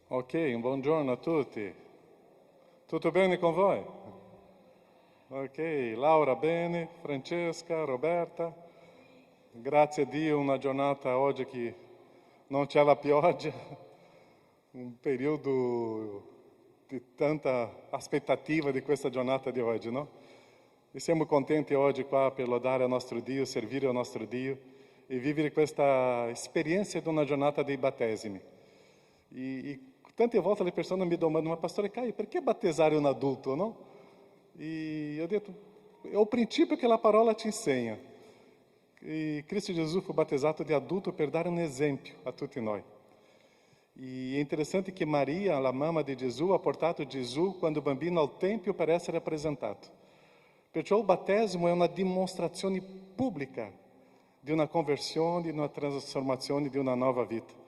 Ok, un buongiorno a tutti. Tutto bene con voi? Ok, Laura bene, Francesca, Roberta. Grazie a Dio, una giornata oggi che non c'è la pioggia, un periodo di tanta aspettativa di questa giornata di oggi, no? E siamo contenti oggi qua per lodare il nostro Dio, servire il nostro Dio e vivere questa esperienza di una giornata dei battesimi. E tante volte le persone mi domandano, ma pastore Caio, perché battezzare un adulto, no? E eu digo, é o princípio que a parola te ensina. E Cristo Jesus foi batizado de adulto per dare um exemplo a tutti noi. E é interessante que Maria, a mamma de Jesus, ha portato Gesù quando bambino al Tempio per essere rappresentato. Perciò il battesimo è una dimostrazione pubblica di una conversione, di una trasformazione, di una nuova vita.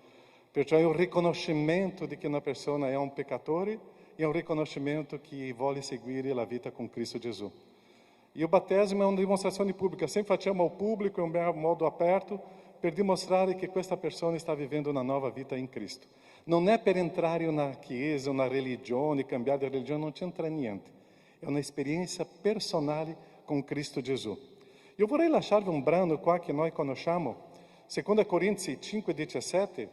Perciò è un riconoscimento di che una persona è un peccatore e un riconoscimento che vuole seguire la vita con Cristo Gesù. E o battesimo è una dimostrazione pubblica, sempre facciamo ao público in un modo aperto per dimostrare che questa persona sta vivendo una nuova vita in Cristo. Non è per entrare in una chiesa, una religione, cambiare di religione, non c'entra niente. È un'esperienza personale con Cristo Gesù. Io vorrei lasciarvi un brano qua che noi conosciamo, 2 Corinzi 5,17,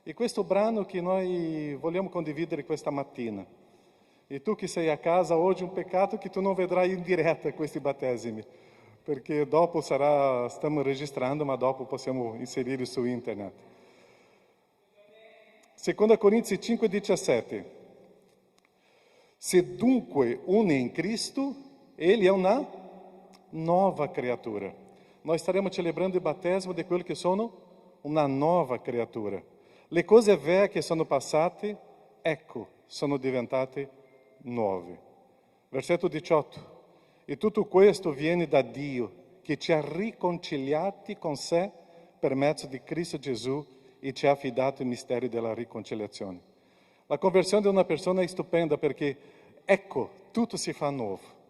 e questo brano che noi vogliamo condividere questa mattina. E tu che sei a casa oggi, un peccato che tu non vedrai in diretta questi battesimi, perché dopo stiamo registrando, ma dopo possiamo inserire su internet. 2 Corinzi 5,17. Se dunque uno è in Cristo, ele è una nuova creatura. Noi staremo celebrando il battesimo di quelli che sono una nuova creatura. Le cose vecchie sono passate, ecco, sono diventate nuove. Versetto 18. E tutto questo viene da Dio, che ci ha riconciliati con sé per mezzo di Cristo Gesù e ci ha affidato il mistero della riconciliazione. La conversione di una persona è stupenda perché, ecco, tutto si fa nuovo.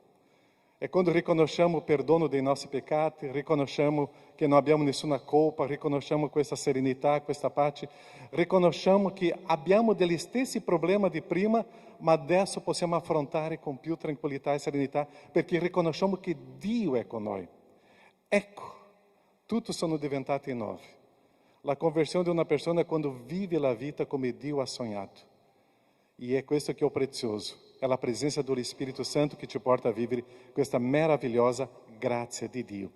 E quando riconosciamo il perdono dei nostri peccati, riconosciamo che non abbiamo nessuna colpa, riconosciamo questa serenità, questa pace, riconosciamo che abbiamo degli stessi problemi di prima, ma adesso possiamo affrontare con più tranquillità e serenità, perché riconosciamo che Dio è con noi. Ecco, tutti sono diventati nuovi. La conversione di una persona è quando vive la vita come Dio ha sognato. E è questo che è prezioso, è la presenza dello Spirito Santo che ci porta a vivere questa meravigliosa grazia di Dio.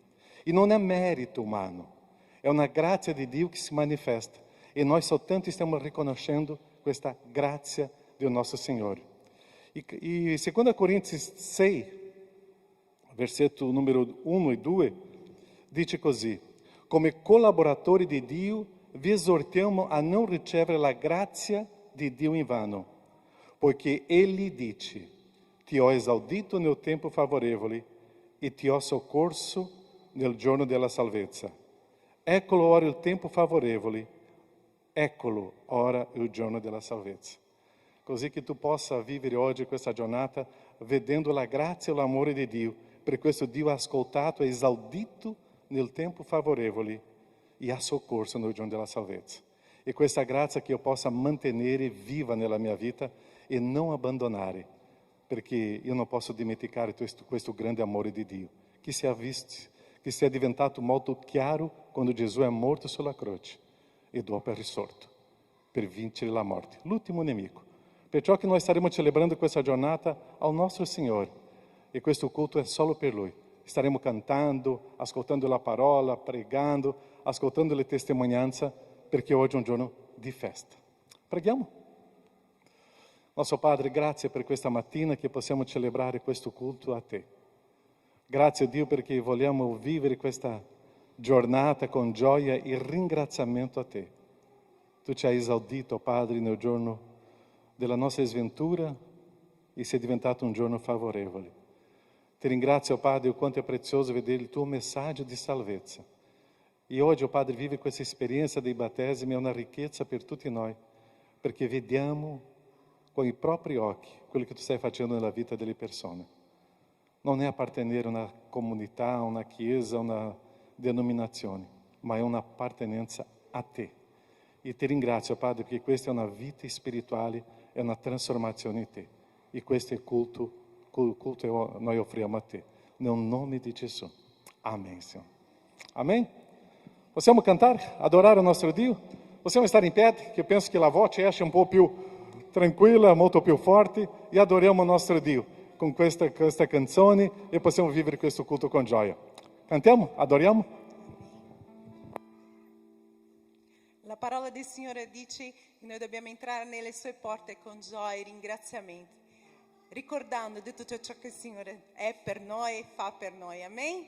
E non è merito umano, è una grazia di Dio che si manifesta. E noi soltanto stiamo riconoscendo questa grazia del nostro Signore. E 2 Corinzi 6, versetto numero 1 e 2, dice così: come collaboratori di Dio vi esortiamo a non ricevere la grazia di Dio in vano, poiché Egli dice: ti ho esaudito nel tempo favorevole e ti ho soccorso nel giorno della salvezza. Eccolo ora il tempo favorevole, eccolo ora il giorno della salvezza. Così che tu possa vivere oggi questa giornata vedendo la grazia e l'amore di Dio, per questo Dio ha ascoltato e esaudito nel tempo favorevole e ha soccorso nel giorno della salvezza. E questa grazia che io possa mantenere viva nella mia vita e non abbandonare, perché io non posso dimenticare questo grande amore di Dio, che si è visto, che si è diventato molto chiaro quando Gesù è morto sulla croce e dopo è risorto per vincere la morte, l'ultimo nemico. Perciò che noi staremo celebrando questa giornata al nostro Signore e questo culto è solo per Lui. Staremo cantando, ascoltando la parola, pregando, ascoltando le testimonianze, perché oggi è un giorno di festa. Preghiamo? Nostro Padre, grazie per questa mattina che possiamo celebrare questo culto a Te. Grazie a Dio perché vogliamo vivere questa giornata con gioia e ringraziamento a Te. Tu ci hai esaudito, Padre, nel giorno della nostra sventura e sei diventato un giorno favorevole. Ti ringrazio, Padre, o quanto è prezioso vedere il Tuo messaggio di salvezza. E oggi, oh Padre, vive questa esperienza dei battesimi, è una ricchezza per tutti noi, perché vediamo con i propri occhi quello che Tu stai facendo nella vita delle persone. Non è appartenere a una comunità, a una chiesa, a una denominazione, ma è un'appartenenza a Te. E ti ringrazio, Padre, perché questa è una vita spirituale, è una trasformazione in te. E questo è il culto che noi offriamo a te. Nel nome di Gesù. Amen, Signore. Amen. Possiamo cantare, adorare o nostro Dio? Possiamo stare in piedi, che eu penso che la voce esce un po' più tranquilla, molto più forte, e adoriamo il nostro Dio con questa canzone e possiamo vivere questo culto con gioia. Cantiamo? Adoriamo? La parola del Signore dice che noi dobbiamo entrare nelle sue porte con gioia e ringraziamenti, ricordando di tutto ciò che il Signore è per noi e fa per noi. Amen?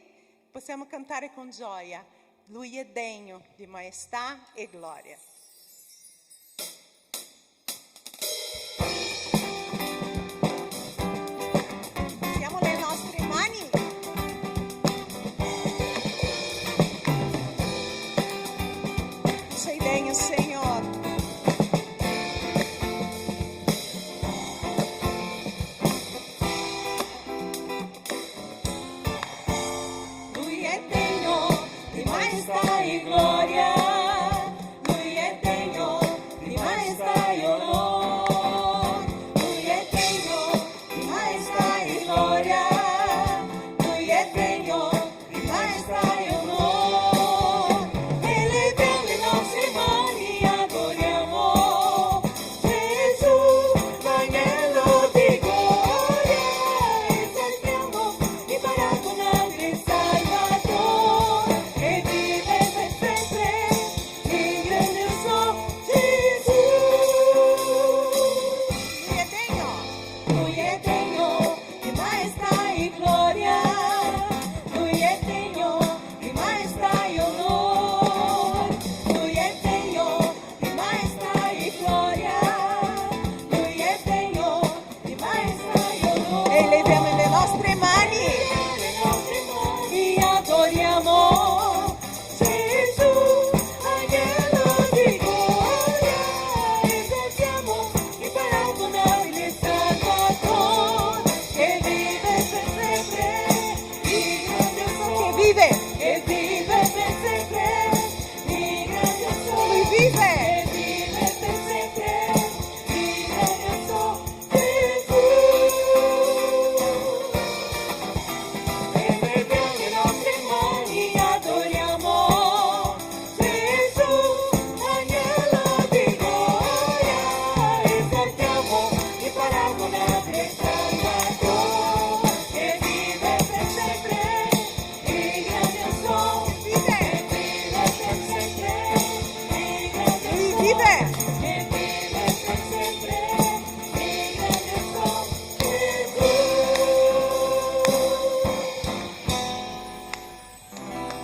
Possiamo cantare con gioia. Lui è degno di maestà e gloria. Siamo le nostre mani. Sei degno, Signore. Lui è degno di maestà e gloria. Lui è degno di maestà e onore. Lui è degno di maestà e gloria. Lui è degno di maestà e onore. Eleviamo le nostre mani, adoriamo Gesù, l'agnello di gloria. Esaltiamo il paragonabile Salvatore, che vive per sempre, il grandioso Gesù. Lui è degno di maestà e gloria. Lui è degno di maestà e onore. Lui è degno di maestà e gloria. Lui è degno di maestà e onore. Eleviamo le nostre mani e adoriamo Gesù, agnello di gloria. Esaltiamo il paragonabile Salvatore, che vive per sempre, il grandioso che vive per sempre, il grandioso lui vive, che vive per sempre, il grandioso Gesù. Eleviamo le nostre mani, adoriamo Gesù, agnello di gloria. Esaltiamo il paragonabile Salvatore, che vive per sempre, il grandioso vive, che vive per sempre, il grandioso vive, che vive per sempre, il grandioso Gesù.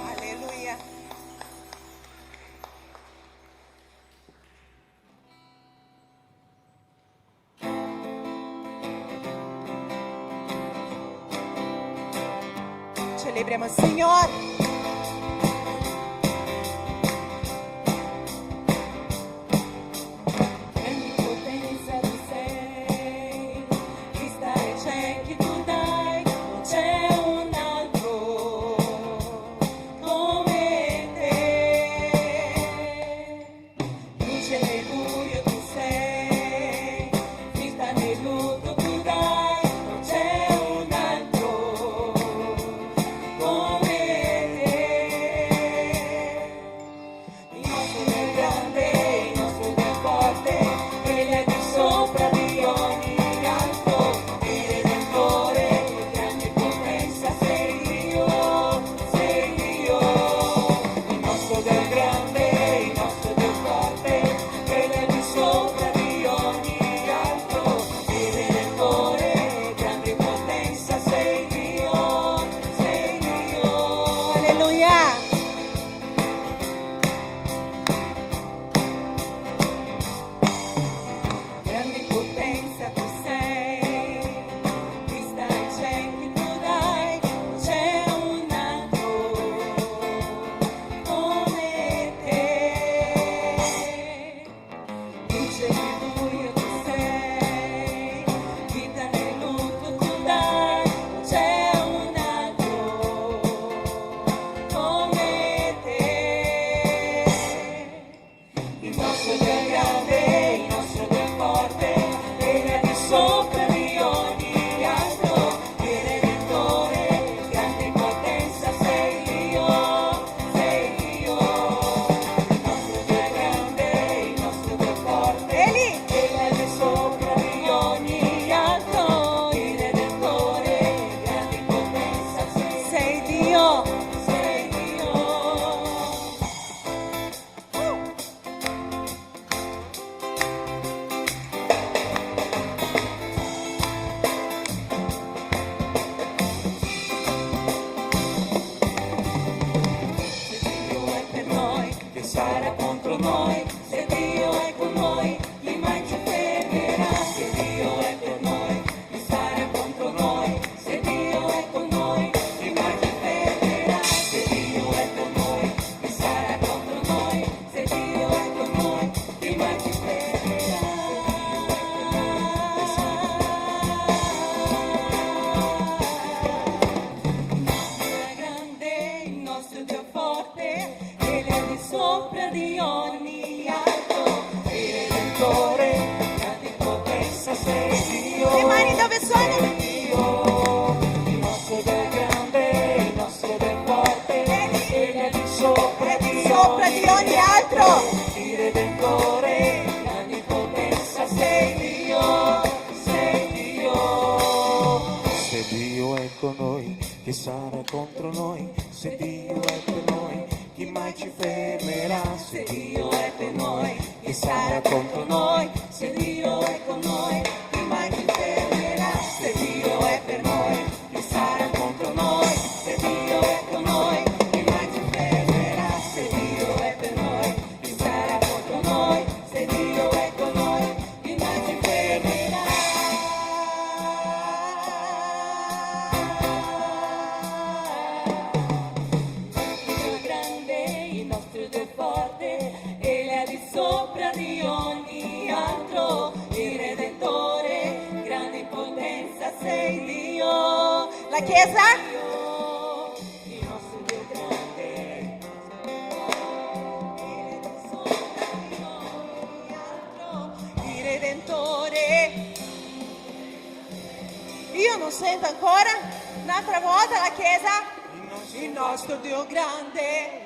Alleluia. Celebriamo il Signore. Grande potenza tu sei, chi stare ciechi tu dai, non c'è un altro come te. Luce nel buio tu sei, chi sta nel lutto tu dai, non c'è un altro come sarà contro noi? Se Dio è con noi, chi mai ci fermerà? Se Dio è per noi, chi sarà contro noi? Se Dio è con noi, chi mai ci fermerà? Se Dio è con noi, chi sarà contro noi? Se Dio è con noi, chi mai ci fermerà? È grande il nostro Dio forte, Egli è di sopra di ogni altro, il Redentore, grande potenza sei Dio. Le mani dove sono? Dio, il nostro Dio è grande, il nostro Dio è forte, Egli è di sopra Di ogni altro. il Redentore, grande potenza sei Dio, sei Dio. Se Dio è con noi, chi sarà contro noi? Se Dio è per noi, chi mai ci fermerà? Se Dio è per noi, chi sarà contro noi? Se Dio è con noi, chi mai ci fermerà? Se Dio è per noi, chi sarà contro noi? Se Dio è con noi, chi mai ci fermerà? Se Dio è per noi, chi sarà contro noi? Se Dio è con noi, chi mai ci fermerà? Dio grande, il nostro Dio forte, Egli è di sopra di ogni altro, il Redentore, grande in potenza sei Dio. La Chiesa? Il nostro Dio grande, Egli è di sopra di ogni altro, Il Redentore. Io non sento ancora. Un'altra volta la Chiesa. Il nostro Dio grande.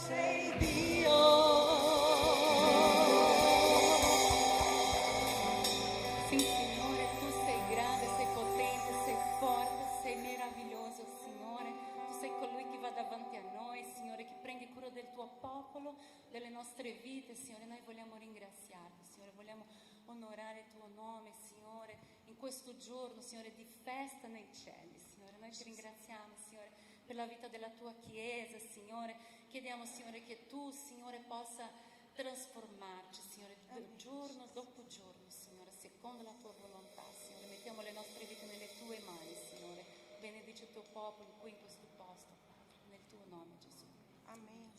Sei Dio. Sì, Signore, tu sei grande, sei potente, sei forte, sei meraviglioso, Signore. Tu sei colui che va davanti a noi, Signore, che prendi cura del tuo popolo, delle nostre vite, Signore. Noi vogliamo ringraziarti, Signore, vogliamo onorare il tuo nome, Signore, in questo giorno, Signore, di festa nei cieli, Signore. Noi ti ringraziamo, Signore, per la vita della tua Chiesa, Signore. Chiediamo, Signore, che tu, Signore, possa trasformarci, Signore, giorno dopo giorno, Signore, secondo la tua volontà, Signore. Mettiamo le nostre vite nelle tue mani, Signore. Benedici il tuo popolo qui in questo posto, Padre, nel tuo nome, Gesù. Amen.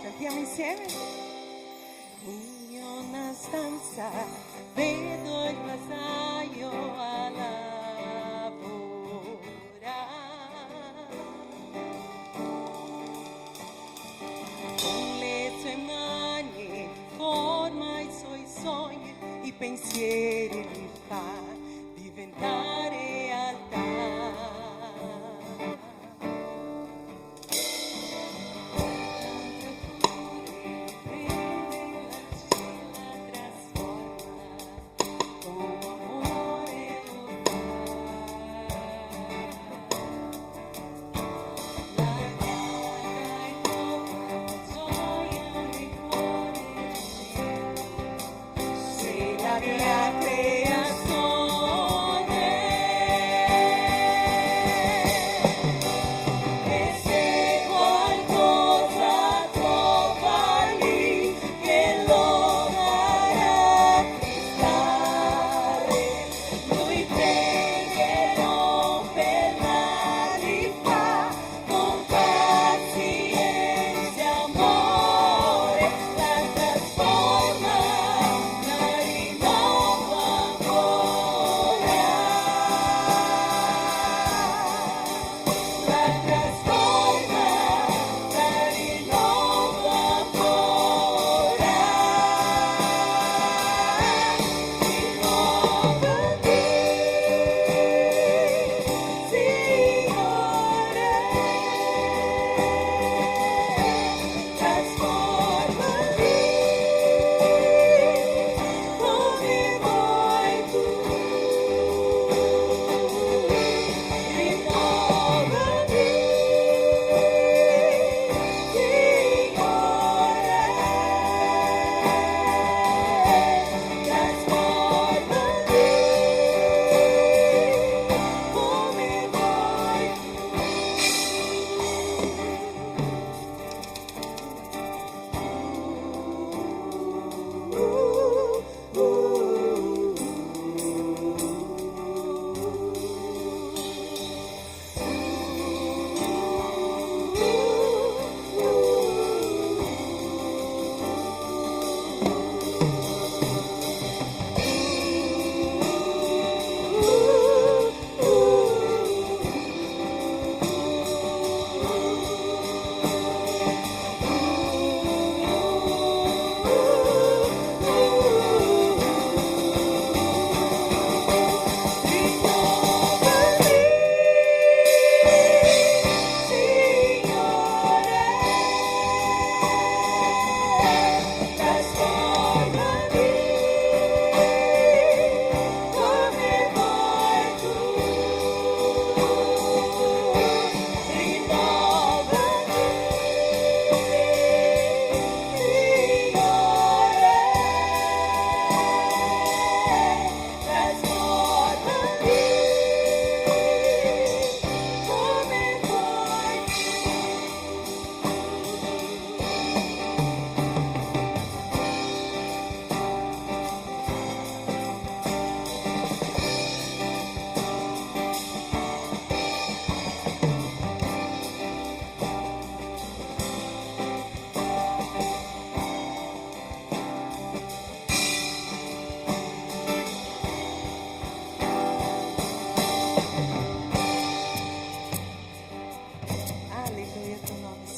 Cantiamo insieme. In una stanza vedo il vasaio a lavorare. Con le sue mani forma i suoi sogni, i pensieri li fa diventare realtà. La mia creazione e se qualcosa trova lì che lo farà acquistare, lui prende e non fermarli fa, con pazienza e amore la trasforma, la rinnova.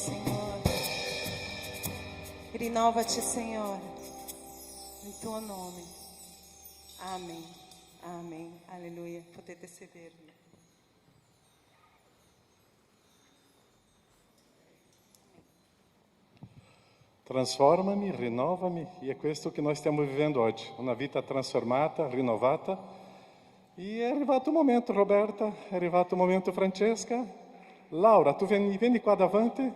Signore. Rinnovaci, Signore, nel tuo nome. Amen. Amen. Alleluia. Potete sedervi. Transforma-mi, rinnova-mi, e è questo che noi stiamo vivendo oggi, una vita trasformata, rinnovata. E è arrivato il momento, Roberta, è arrivato il momento, Francesca. Laura, tu vieni qua davanti,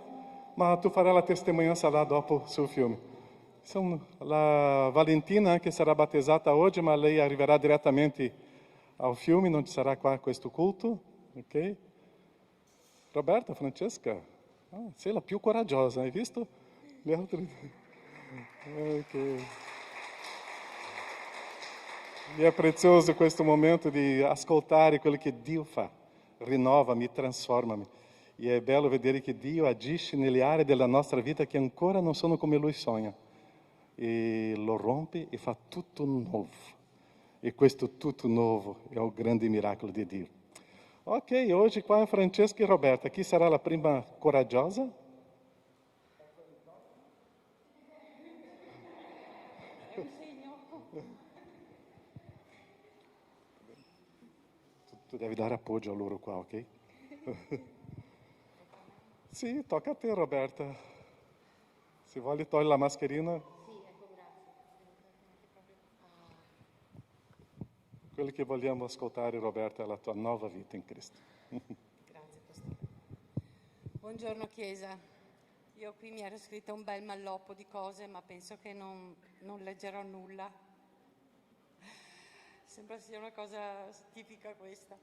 ma tu farai la testimonianza là dopo sul fiume. La Valentina anche sarà battezzata oggi, ma lei arriverà direttamente al fiume, non ci sarà qua questo culto, ok? Roberta, Francesca, sei la più coraggiosa, hai visto? Le altre... Ok. E è prezioso questo momento di ascoltare quello che Dio fa. Rinnova-mi, trasforma-mi. E è bello vedere che Dio agisce nelle aree della nostra vita che ancora non sono come Lui sogna. E lo rompe e fa tutto nuovo. E questo tutto nuovo è il grande miracolo di Dio. Ok, oggi qua Francesca e Roberta. Chi sarà la prima coraggiosa? Tu devi dare appoggio a loro qua, ok? Sì, tocca a te, Roberta. Se vuoi togli la mascherina. Sì, ecco, grazie. Quello che vogliamo ascoltare, Roberta, è la tua nuova vita in Cristo. Grazie, Pastore. Buongiorno Chiesa. Io qui mi ero scritta un bel malloppo di cose, ma penso che non leggerò nulla. Sembra sia una cosa tipica questa.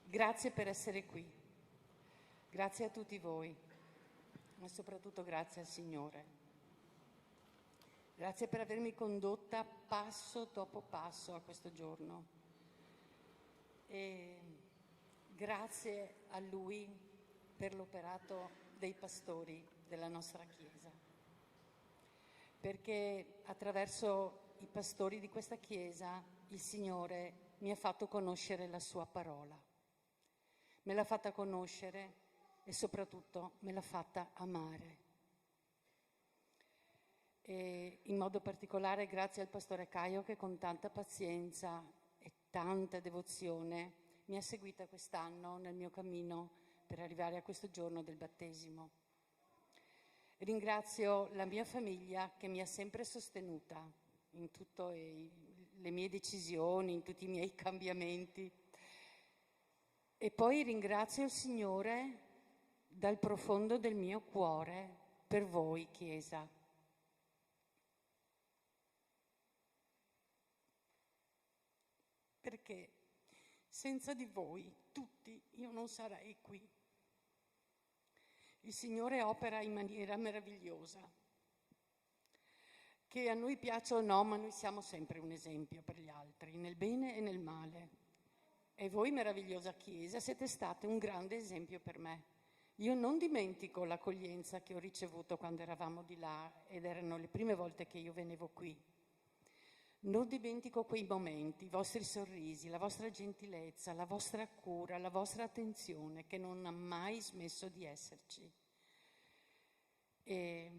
Grazie per essere qui. Grazie a tutti voi, ma soprattutto grazie al Signore. Grazie per avermi condotta passo dopo passo a questo giorno. E grazie a Lui per l'operato dei pastori della nostra Chiesa. Perché attraverso i pastori di questa Chiesa il Signore mi ha fatto conoscere la Sua parola. Me l'ha fatta conoscere e soprattutto me l'ha fatta amare. E in modo particolare grazie al pastore Caio che con tanta pazienza e tanta devozione mi ha seguita quest'anno nel mio cammino per arrivare a questo giorno del battesimo. Ringrazio la mia famiglia che mi ha sempre sostenuta in tutte le mie decisioni, in tutti i miei cambiamenti. E poi ringrazio il Signore dal profondo del mio cuore per voi, Chiesa. Perché senza di voi, tutti, io non sarei qui. Il Signore opera in maniera meravigliosa. Che a noi piaccia o no, ma noi siamo sempre un esempio per gli altri, nel bene e nel male. E voi, meravigliosa Chiesa, siete state un grande esempio per me. Io non dimentico l'accoglienza che ho ricevuto quando eravamo di là ed erano le prime volte che io venevo qui. Non dimentico quei momenti, i vostri sorrisi, la vostra gentilezza, la vostra cura, la vostra attenzione che non ha mai smesso di esserci. E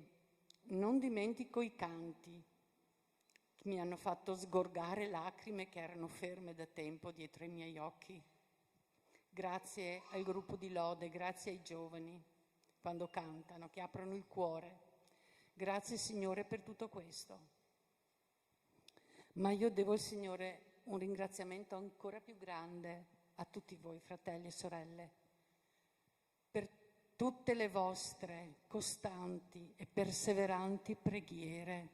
non dimentico i canti che mi hanno fatto sgorgare lacrime che erano ferme da tempo dietro i miei occhi. Grazie al gruppo di lode, grazie ai giovani quando cantano, che aprono il cuore. Grazie Signore per tutto questo. Ma io devo al Signore un ringraziamento ancora più grande a tutti voi, fratelli e sorelle, per tutte le vostre costanti e perseveranti preghiere,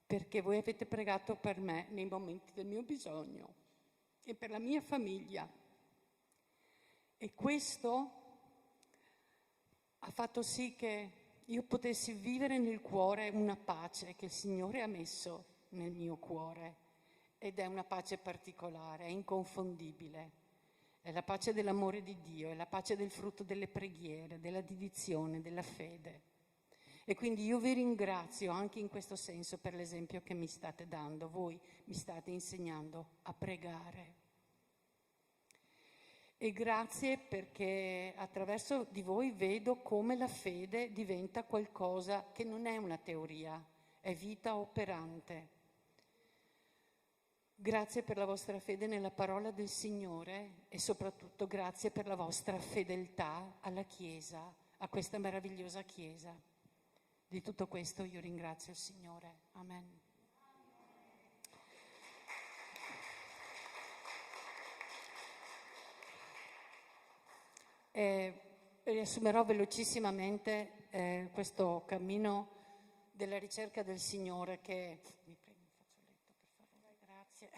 perché voi avete pregato per me nei momenti del mio bisogno e per la mia famiglia. E questo ha fatto sì che io potessi vivere nel cuore una pace che il Signore ha messo nel mio cuore, ed è una pace particolare, è inconfondibile. È la pace dell'amore di Dio, è la pace del frutto delle preghiere, della dedizione, della fede. E quindi io vi ringrazio anche in questo senso per l'esempio che mi state dando. Voi mi state insegnando a pregare. E grazie perché attraverso di voi vedo come la fede diventa qualcosa che non è una teoria, è vita operante. Grazie per la vostra fede nella parola del Signore e soprattutto grazie per la vostra fedeltà alla Chiesa, a questa meravigliosa Chiesa. Di tutto questo io ringrazio il Signore. Amen. Riassumerò velocissimamente questo cammino della ricerca del Signore che, mi prego un fazzoletto per favore, grazie,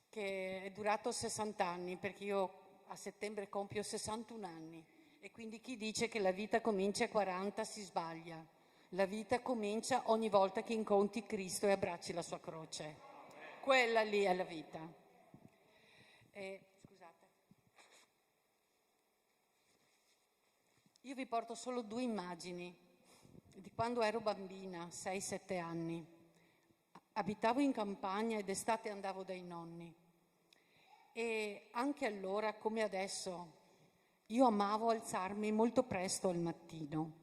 che è durato 60 anni, perché io a settembre compio 61 anni e quindi chi dice che la vita comincia a 40 si sbaglia. La vita comincia ogni volta che incontri Cristo e abbracci la sua croce. Quella lì è la vita. Scusate. Io vi porto solo 2 immagini di quando ero bambina, 6-7 anni. Abitavo in campagna ed d'estate andavo dai nonni. E anche allora, come adesso, io amavo alzarmi molto presto al mattino.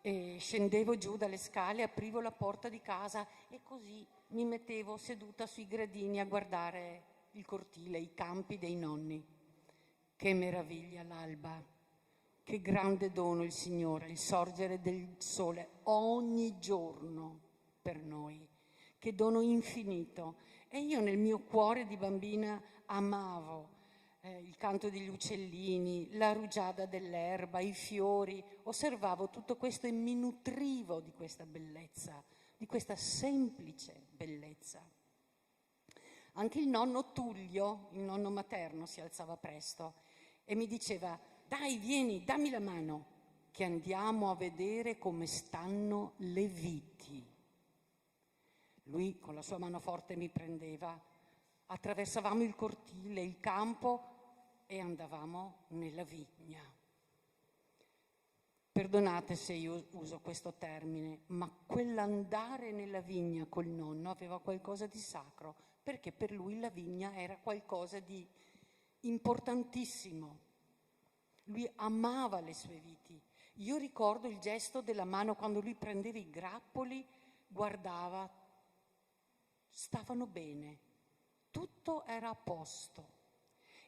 E scendevo giù dalle scale, aprivo la porta di casa e così mi mettevo seduta sui gradini a guardare il cortile, i campi dei nonni. Che meraviglia l'alba! Che grande dono il Signore, il sorgere del sole ogni giorno per noi. Che dono infinito. E io nel mio cuore di bambina amavo il canto degli uccellini, la rugiada dell'erba, i fiori. Osservavo tutto questo e mi nutrivo di questa bellezza, di questa semplice bellezza. Anche il nonno Tullio, il nonno materno, si alzava presto e mi diceva: dai, vieni, dammi la mano, che andiamo a vedere come stanno le viti. Lui con la sua mano forte mi prendeva, attraversavamo il cortile, il campo e andavamo nella vigna. Perdonate se io uso questo termine, ma quell'andare nella vigna col nonno aveva qualcosa di sacro, perché per lui la vigna era qualcosa di importantissimo. Lui amava le sue viti. Io ricordo il gesto della mano quando lui prendeva i grappoli, guardava, stavano bene, tutto era a posto.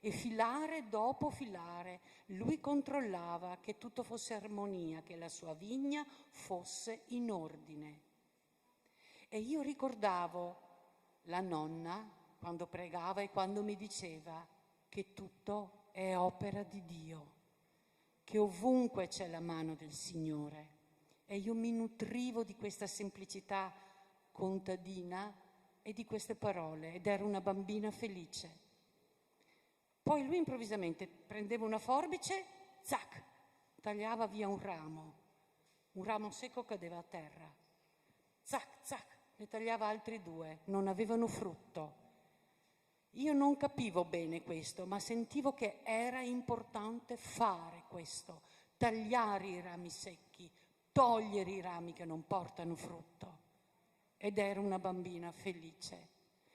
E filare dopo filare, lui controllava che tutto fosse armonia, che la sua vigna fosse in ordine. E io ricordavo la nonna quando pregava e quando mi diceva che tutto è opera di Dio, che ovunque c'è la mano del Signore. E io mi nutrivo di questa semplicità contadina e di queste parole ed ero una bambina felice. Poi lui improvvisamente prendeva una forbice, zac, tagliava via un ramo secco cadeva a terra, zac, zac, ne tagliava altri 2, non avevano frutto. Io non capivo bene questo, ma sentivo che era importante fare questo, tagliare i rami secchi, togliere i rami che non portano frutto. Ed ero una bambina felice.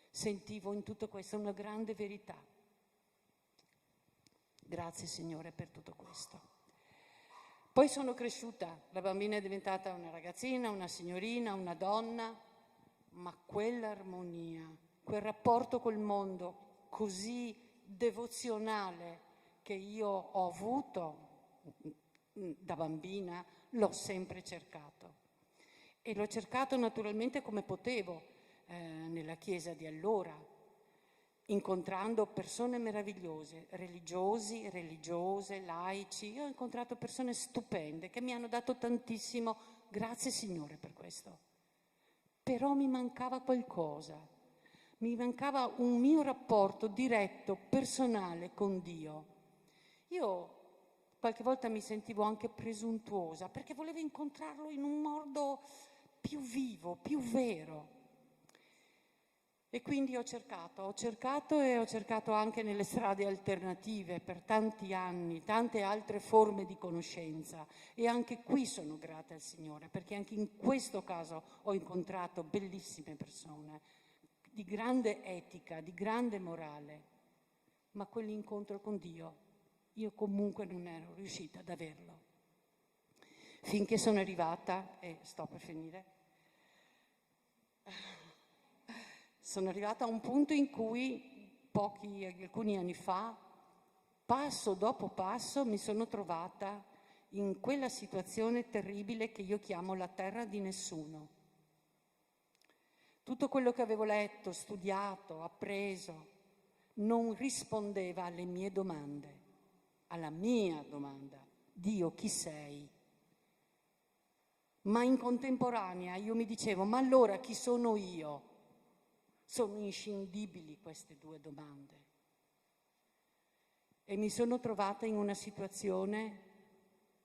Sentivo in tutto questo una grande verità. Grazie Signore per tutto questo. Poi sono cresciuta, la bambina è diventata una ragazzina, una signorina, una donna, ma quell'armonia, quel rapporto col mondo così devozionale che io ho avuto da bambina, l'ho sempre cercato. E l'ho cercato naturalmente come potevo nella chiesa di allora, incontrando persone meravigliose, religiosi, religiose, laici. Io ho incontrato persone stupende che mi hanno dato tantissimo, grazie Signore per questo. Però mi mancava qualcosa, mi mancava un mio rapporto diretto, personale con Dio. Io qualche volta mi sentivo anche presuntuosa perché volevo incontrarlo in un modo più vivo, più vero. E quindi ho cercato e ho cercato anche nelle strade alternative per tanti anni, tante altre forme di conoscenza. E anche qui sono grata al Signore, perché anche in questo caso ho incontrato bellissime persone, di grande etica, di grande morale. ma quell'incontro con Dio io comunque non ero riuscita ad averlo. Finché sono arrivata, e sto per finire, sono arrivata a un punto in cui alcuni anni fa, passo dopo passo, mi sono trovata in quella situazione terribile che io chiamo la terra di nessuno. Tutto quello che avevo letto, studiato, appreso, non rispondeva alle mie domande, alla mia domanda: Dio, chi sei? Ma in contemporanea io mi dicevo: ma allora chi sono io? Sono inscindibili queste due domande. E mi sono trovata in una situazione,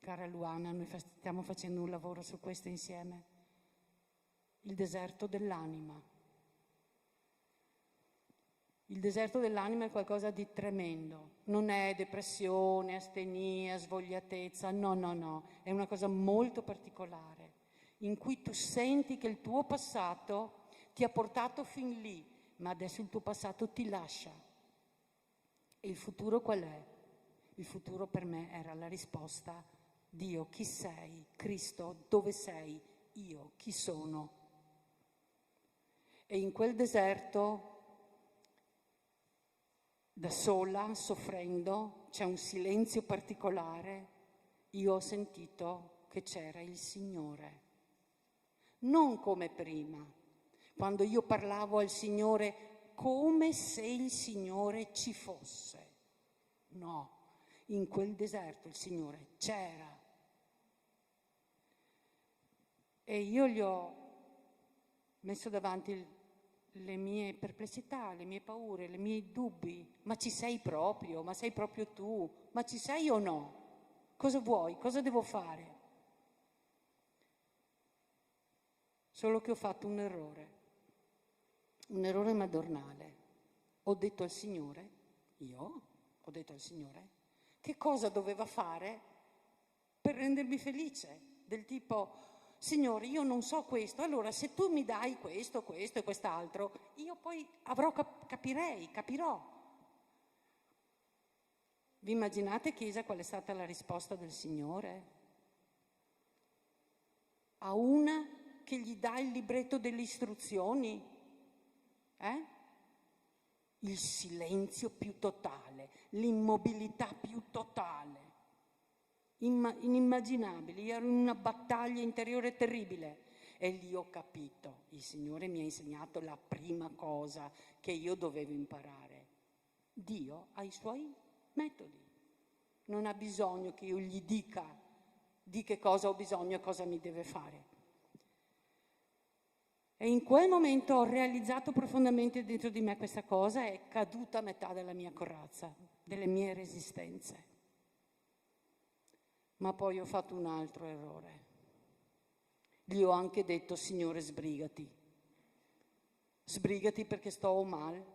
cara Luana, noi stiamo facendo un lavoro su questo insieme, il deserto dell'anima. Il deserto dell'anima è qualcosa di tremendo, non è depressione, astenia, svogliatezza, no, è una cosa molto particolare, in cui tu senti che il tuo passato ti ha portato fin lì, ma adesso il tuo passato ti lascia. E il futuro qual è? Il futuro per me era la risposta: Dio, chi sei? Cristo, dove sei? Io, chi sono? E in quel deserto, da sola, soffrendo, c'è un silenzio particolare, io ho sentito che c'era il Signore. Non come prima, quando io parlavo al Signore come se il Signore ci fosse. No, in quel deserto il Signore c'era. E io gli ho messo davanti le mie perplessità, le mie paure, i miei dubbi. Ma ci sei proprio? Ma sei proprio tu? Ma ci sei o no? Cosa vuoi? Cosa devo fare? Solo che ho fatto un errore madornale. Ho detto al Signore, che cosa doveva fare per rendermi felice, del tipo: Signore, io non so questo, allora se tu mi dai questo e quest'altro, io poi capirò. Vi immaginate, Chiesa, qual è stata la risposta del Signore? A una che gli dà il libretto delle istruzioni? Il silenzio più totale, l'immobilità più totale. Inimmaginabili, ero in una battaglia interiore terribile e lì ho capito, il Signore mi ha insegnato la prima cosa che io dovevo imparare: Dio ha i suoi metodi, non ha bisogno che io gli dica di che cosa ho bisogno e cosa mi deve fare. E in quel momento ho realizzato profondamente dentro di me questa cosa, è caduta metà della mia corazza, delle mie resistenze. Ma poi ho fatto un altro errore. Gli ho anche detto: Signore, sbrigati. Sbrigati perché sto male.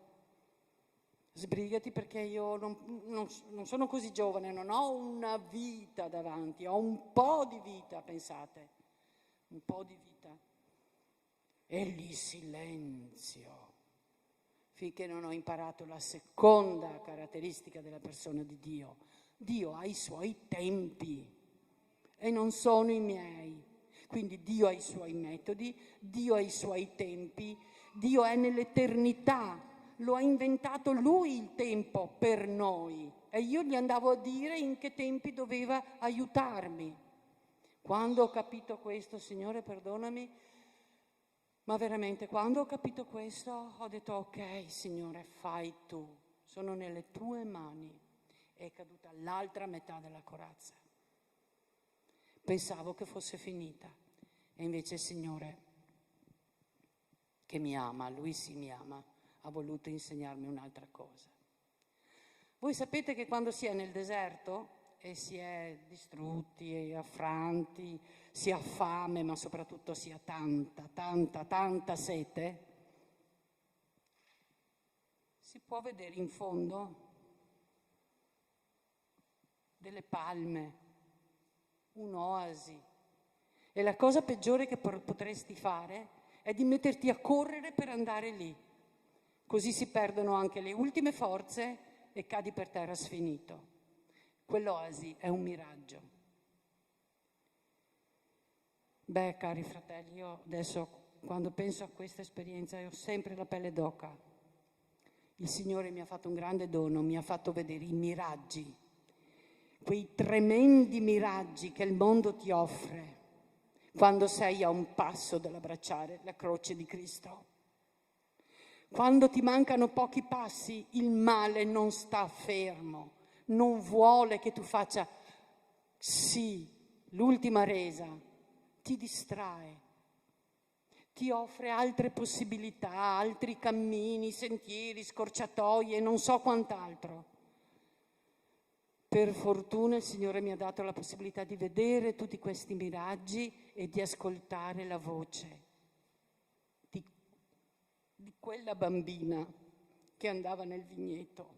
Sbrigati perché io non sono così giovane, non ho una vita davanti, ho un po' di vita, pensate. Un po' di vita. E lì silenzio. Finché non ho imparato la seconda caratteristica della persona di Dio. Dio ha i suoi tempi e non sono i miei. Quindi Dio ha i suoi metodi, Dio ha i suoi tempi, Dio è nell'eternità, lo ha inventato Lui il tempo per noi e io gli andavo a dire in che tempi doveva aiutarmi. Quando ho capito questo, Signore, perdonami, ma veramente quando ho capito questo ho detto: ok, Signore, fai tu, sono nelle tue mani. È caduta l'altra metà della corazza. Pensavo che fosse finita e invece il Signore, che mi ama, Lui sì mi ama, ha voluto insegnarmi un'altra cosa. Voi sapete che quando si è nel deserto e si è distrutti e affranti, si ha fame, ma soprattutto si ha tanta sete, si può vedere in fondo delle palme, un'oasi. E la cosa peggiore che potresti fare è di metterti a correre per andare lì. Così si perdono anche le ultime forze e cadi per terra sfinito. Quell'oasi è un miraggio. Beh, cari fratelli, io adesso quando penso a questa esperienza ho sempre la pelle d'oca. Il Signore mi ha fatto un grande dono, mi ha fatto vedere i miraggi, quei tremendi miraggi che il mondo ti offre quando sei a un passo dall'abbracciare la croce di Cristo. Quando ti mancano pochi passi, il male non sta fermo, non vuole che tu faccia sì, l'ultima resa, ti distrae, ti offre altre possibilità, altri cammini, sentieri, scorciatoie, non so quant'altro. Per fortuna il Signore mi ha dato la possibilità di vedere tutti questi miraggi e di ascoltare la voce di quella bambina che andava nel vigneto,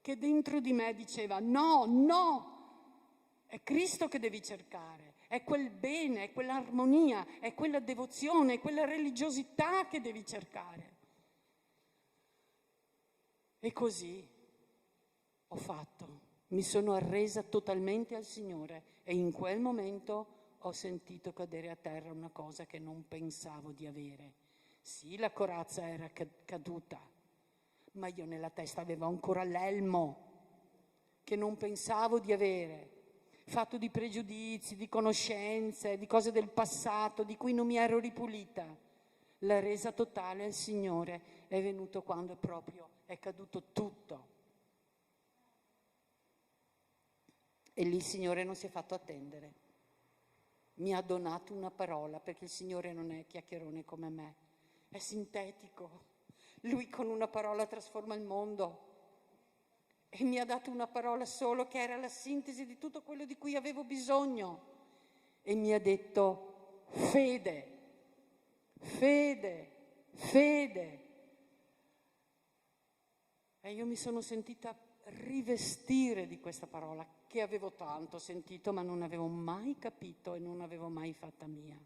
che dentro di me diceva no, no, è Cristo che devi cercare, è quel bene, è quell'armonia, è quella devozione, è quella religiosità che devi cercare. E così ho fatto. Mi sono arresa totalmente al Signore e in quel momento ho sentito cadere a terra una cosa che non pensavo di avere. Sì, la corazza era caduta, ma io nella testa avevo ancora l'elmo che non pensavo di avere, fatto di pregiudizi, di conoscenze, di cose del passato di cui non mi ero ripulita. La resa totale al Signore è venuto quando proprio è caduto tutto. E lì il Signore non si è fatto attendere. Mi ha donato una parola, perché il Signore non è chiacchierone come me, è sintetico. Lui con una parola trasforma il mondo. E mi ha dato una parola solo che era la sintesi di tutto quello di cui avevo bisogno. E mi ha detto fede, fede, fede. E io mi sono sentita rivestire di questa parola che avevo tanto sentito ma non avevo mai capito e non avevo mai fatta mia.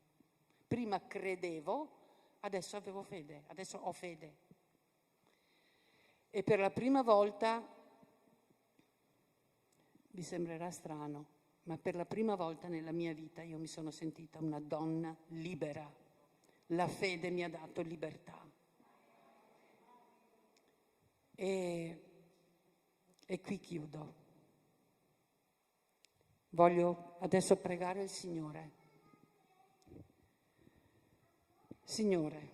Prima credevo, adesso avevo fede, adesso ho fede. E per la prima volta, vi sembrerà strano, ma per la prima volta nella mia vita io mi sono sentita una donna libera. La fede mi ha dato libertà. E qui chiudo. Voglio adesso pregare il Signore. Signore,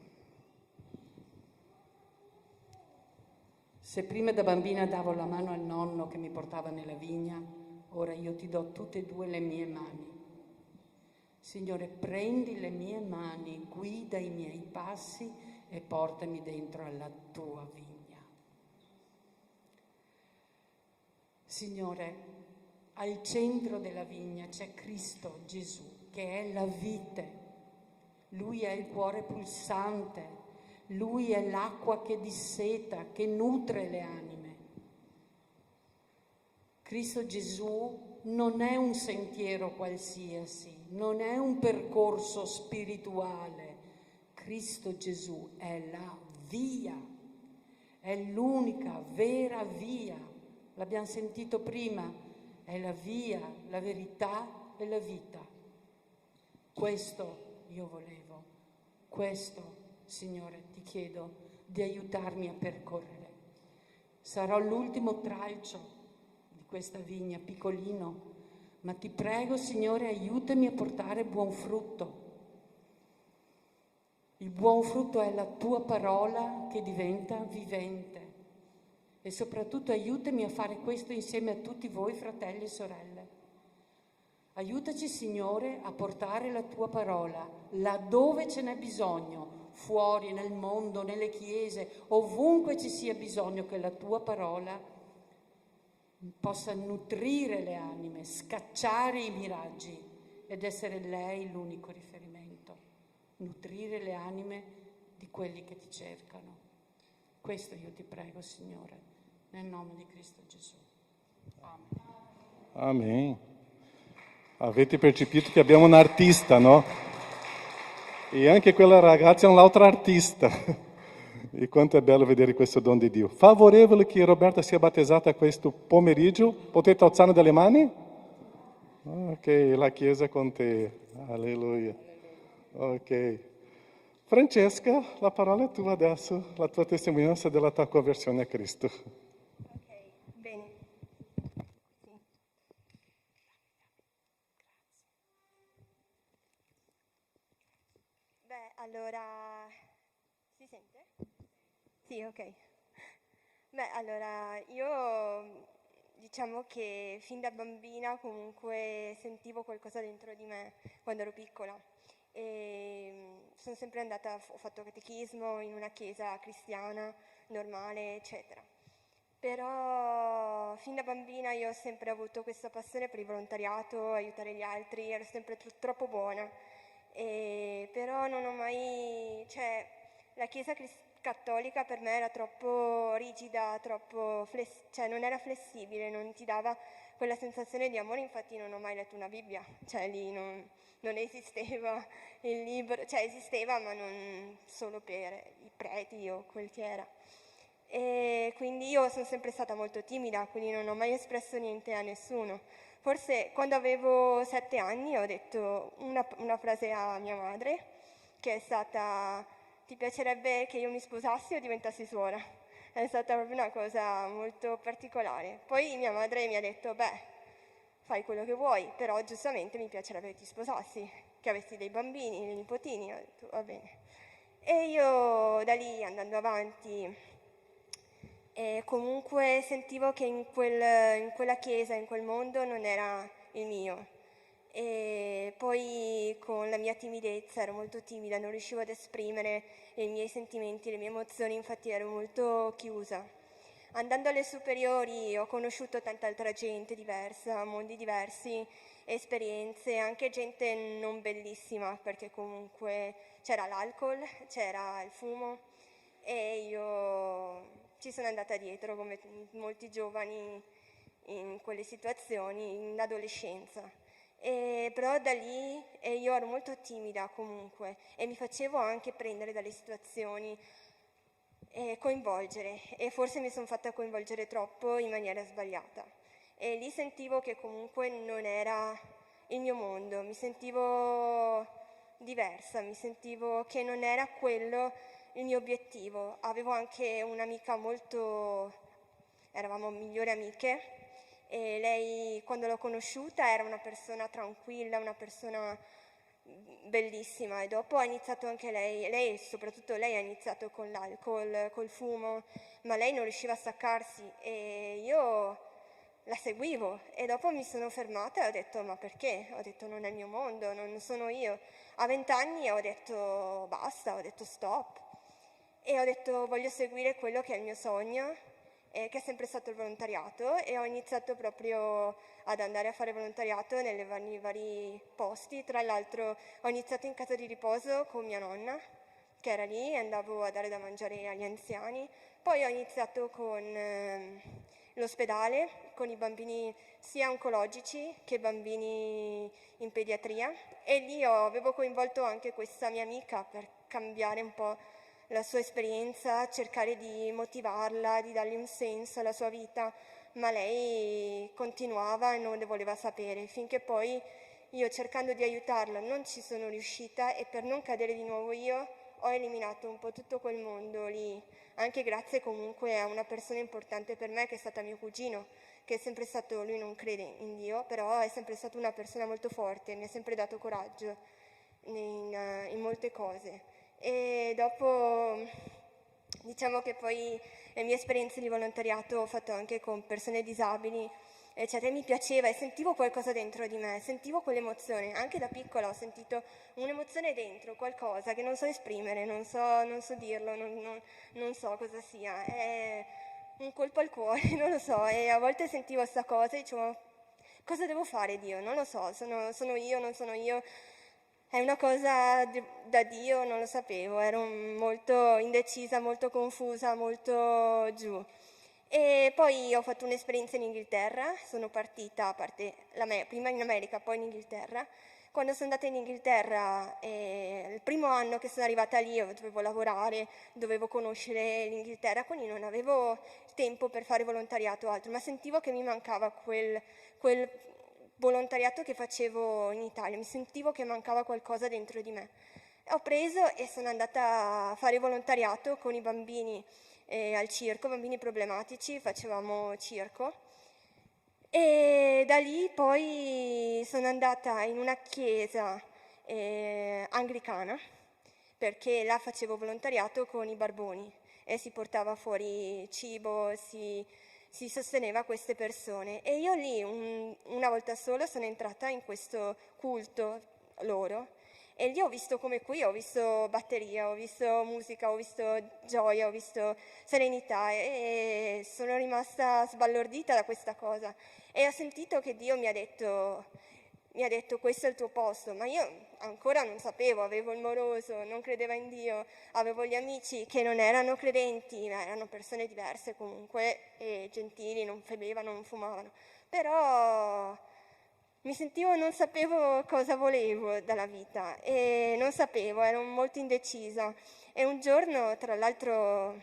se prima da bambina davo la mano al nonno che mi portava nella vigna, ora io ti do tutte e due le mie mani. Signore, prendi le mie mani, guida i miei passi e portami dentro alla tua vigna. Signore, al centro della vigna c'è Cristo Gesù, che è la vite. Lui è il cuore pulsante, Lui è l'acqua che disseta, che nutre le anime. Cristo Gesù non è un sentiero qualsiasi, non è un percorso spirituale. Cristo Gesù è la via, è l'unica vera via. L'abbiamo sentito prima, è la via, la verità e la vita. Questo io volevo, questo, Signore, ti chiedo di aiutarmi a percorrere. Sarò l'ultimo tralcio di questa vigna, piccolino, ma ti prego, Signore, aiutami a portare buon frutto. Il buon frutto è la tua parola che diventa vivente. E soprattutto aiutami a fare questo insieme a tutti voi, fratelli e sorelle. Aiutaci, Signore, a portare la tua parola laddove ce n'è bisogno, fuori, nel mondo, nelle chiese, ovunque ci sia bisogno che la tua parola possa nutrire le anime, scacciare i miraggi ed essere lei l'unico riferimento, nutrire le anime di quelli che ti cercano. Questo io ti prego, Signore, nel nome di Cristo Gesù. Amen. Amém. Avete percepito che abbiamo un artista, no? E anche quella ragazza è un'altra artista. E quanto è bello vedere questo dono di Dio. Favorevole che Roberta sia battezzata questo pomeriggio? Potete alzare delle mani? Ok, la Chiesa è con te. Alleluia. Ok. Francesca, la parola è tua adesso, la tua testimonianza della tua conversione a Cristo. Ok, bene. Sì. Beh, allora, si sente? Sì, ok. Beh, allora, io diciamo che fin da bambina comunque sentivo qualcosa dentro di me quando ero piccola. E sono sempre andata, ho fatto catechismo in una chiesa cristiana, normale, eccetera. Però fin da bambina io ho sempre avuto questa passione per il volontariato, aiutare gli altri, ero sempre troppo buona. Però non ho mai, cioè la chiesa cattolica per me era troppo rigida, troppo cioè non era flessibile, non ti dava quella sensazione di amore, infatti non ho mai letto una Bibbia, cioè lì non esisteva il libro, cioè esisteva ma non solo per i preti o quel che era. E quindi io sono sempre stata molto timida, quindi non ho mai espresso niente a nessuno. Forse quando avevo 7 anni ho detto una frase a mia madre, che è stata: ti piacerebbe che io mi sposassi o diventassi suora? È stata proprio una cosa molto particolare. Poi mia madre mi ha detto: beh, fai quello che vuoi, però giustamente mi piacerebbe che ti sposassi, che avessi dei bambini, dei nipotini. Ho detto va bene. E io da lì andando avanti comunque sentivo che in quella chiesa, in quel mondo non era il mio. E poi con la mia timidezza, ero molto timida, non riuscivo ad esprimere i miei sentimenti, le mie emozioni, infatti ero molto chiusa. Andando alle superiori ho conosciuto tanta altra gente diversa, mondi diversi, esperienze, anche gente non bellissima, perché comunque c'era l'alcol, c'era il fumo e io ci sono andata dietro come molti giovani in quelle situazioni, in adolescenza. Però da lì io ero molto timida comunque e mi facevo anche prendere dalle situazioni e coinvolgere, e forse mi sono fatta coinvolgere troppo in maniera sbagliata. E lì sentivo che comunque non era il mio mondo, mi sentivo diversa, mi sentivo che non era quello il mio obiettivo. Avevo anche un'amica eravamo migliori amiche, e lei quando l'ho conosciuta era una persona tranquilla, una persona bellissima, e dopo ha iniziato anche lei soprattutto lei ha iniziato con l'alcol, col fumo, ma lei non riusciva a staccarsi e io la seguivo e dopo mi sono fermata e ho detto ma perché? Ho detto non è il mio mondo, non sono io. A 20 anni ho detto basta, ho detto stop e ho detto voglio seguire quello che è il mio sogno, che è sempre stato il volontariato, e ho iniziato proprio ad andare a fare volontariato nei vari posti. Tra l'altro ho iniziato in casa di riposo con mia nonna, che era lì, e andavo a dare da mangiare agli anziani. Poi ho iniziato con l'ospedale, con i bambini sia oncologici che bambini in pediatria, e lì avevo coinvolto anche questa mia amica per cambiare un po' la sua esperienza, cercare di motivarla, di dargli un senso alla sua vita, ma lei continuava e non ne voleva sapere, finché poi io, cercando di aiutarla, non ci sono riuscita, e per non cadere di nuovo io ho eliminato un po' tutto quel mondo lì, anche grazie comunque a una persona importante per me che è stata mio cugino, che è sempre stato, lui non crede in Dio, però è sempre stato una persona molto forte, mi ha sempre dato coraggio in molte cose. E dopo diciamo che poi le mie esperienze di volontariato ho fatto anche con persone disabili, eccetera, mi piaceva e sentivo qualcosa dentro di me, sentivo quell'emozione, anche da piccola ho sentito un'emozione dentro, qualcosa che non so esprimere, non so dirlo, non so cosa sia, è un colpo al cuore, non lo so, e a volte sentivo sta cosa e dicevo cosa devo fare Dio? Non lo so, sono io, non sono io. È una cosa da Dio, non lo sapevo, ero molto indecisa, molto confusa, molto giù. E poi ho fatto un'esperienza in Inghilterra, sono partita, a parte prima in America, poi in Inghilterra, Quando sono andata in Inghilterra, il primo anno che sono arrivata lì, io dovevo lavorare, dovevo conoscere l'Inghilterra, quindi non avevo tempo per fare volontariato o altro, ma sentivo che mi mancava quel volontariato che facevo in Italia, mi sentivo che mancava qualcosa dentro di me. Ho preso e sono andata a fare volontariato con i bambini al circo, bambini problematici, facevamo circo. E da lì poi sono andata in una chiesa anglicana, perché là facevo volontariato con i barboni e si portava fuori cibo, si sosteneva queste persone. E io lì una volta solo sono entrata in questo culto loro. E lì ho visto come qui, ho visto batteria, ho visto musica, ho visto gioia, ho visto serenità e sono rimasta sbalordita da questa cosa. E ho sentito che Dio mi ha detto questo è il tuo posto, ma io ancora non sapevo, avevo il moroso, non credevo in Dio, avevo gli amici che non erano credenti, ma erano persone diverse comunque e gentili, non bevevano, non fumavano. Però mi sentivo, non sapevo cosa volevo dalla vita e non sapevo, ero molto indecisa. E un giorno, tra l'altro,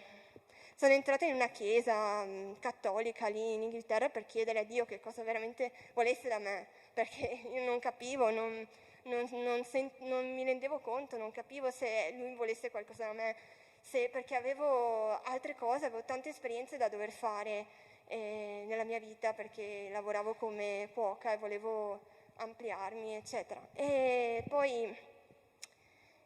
sono entrata in una chiesa cattolica lì in Inghilterra per chiedere a Dio che cosa veramente volesse da me, perché io non capivo, non mi rendevo conto, non capivo se Lui volesse qualcosa da me, perché avevo altre cose, avevo tante esperienze da dover fare nella mia vita, perché lavoravo come cuoca e volevo ampliarmi, eccetera. E poi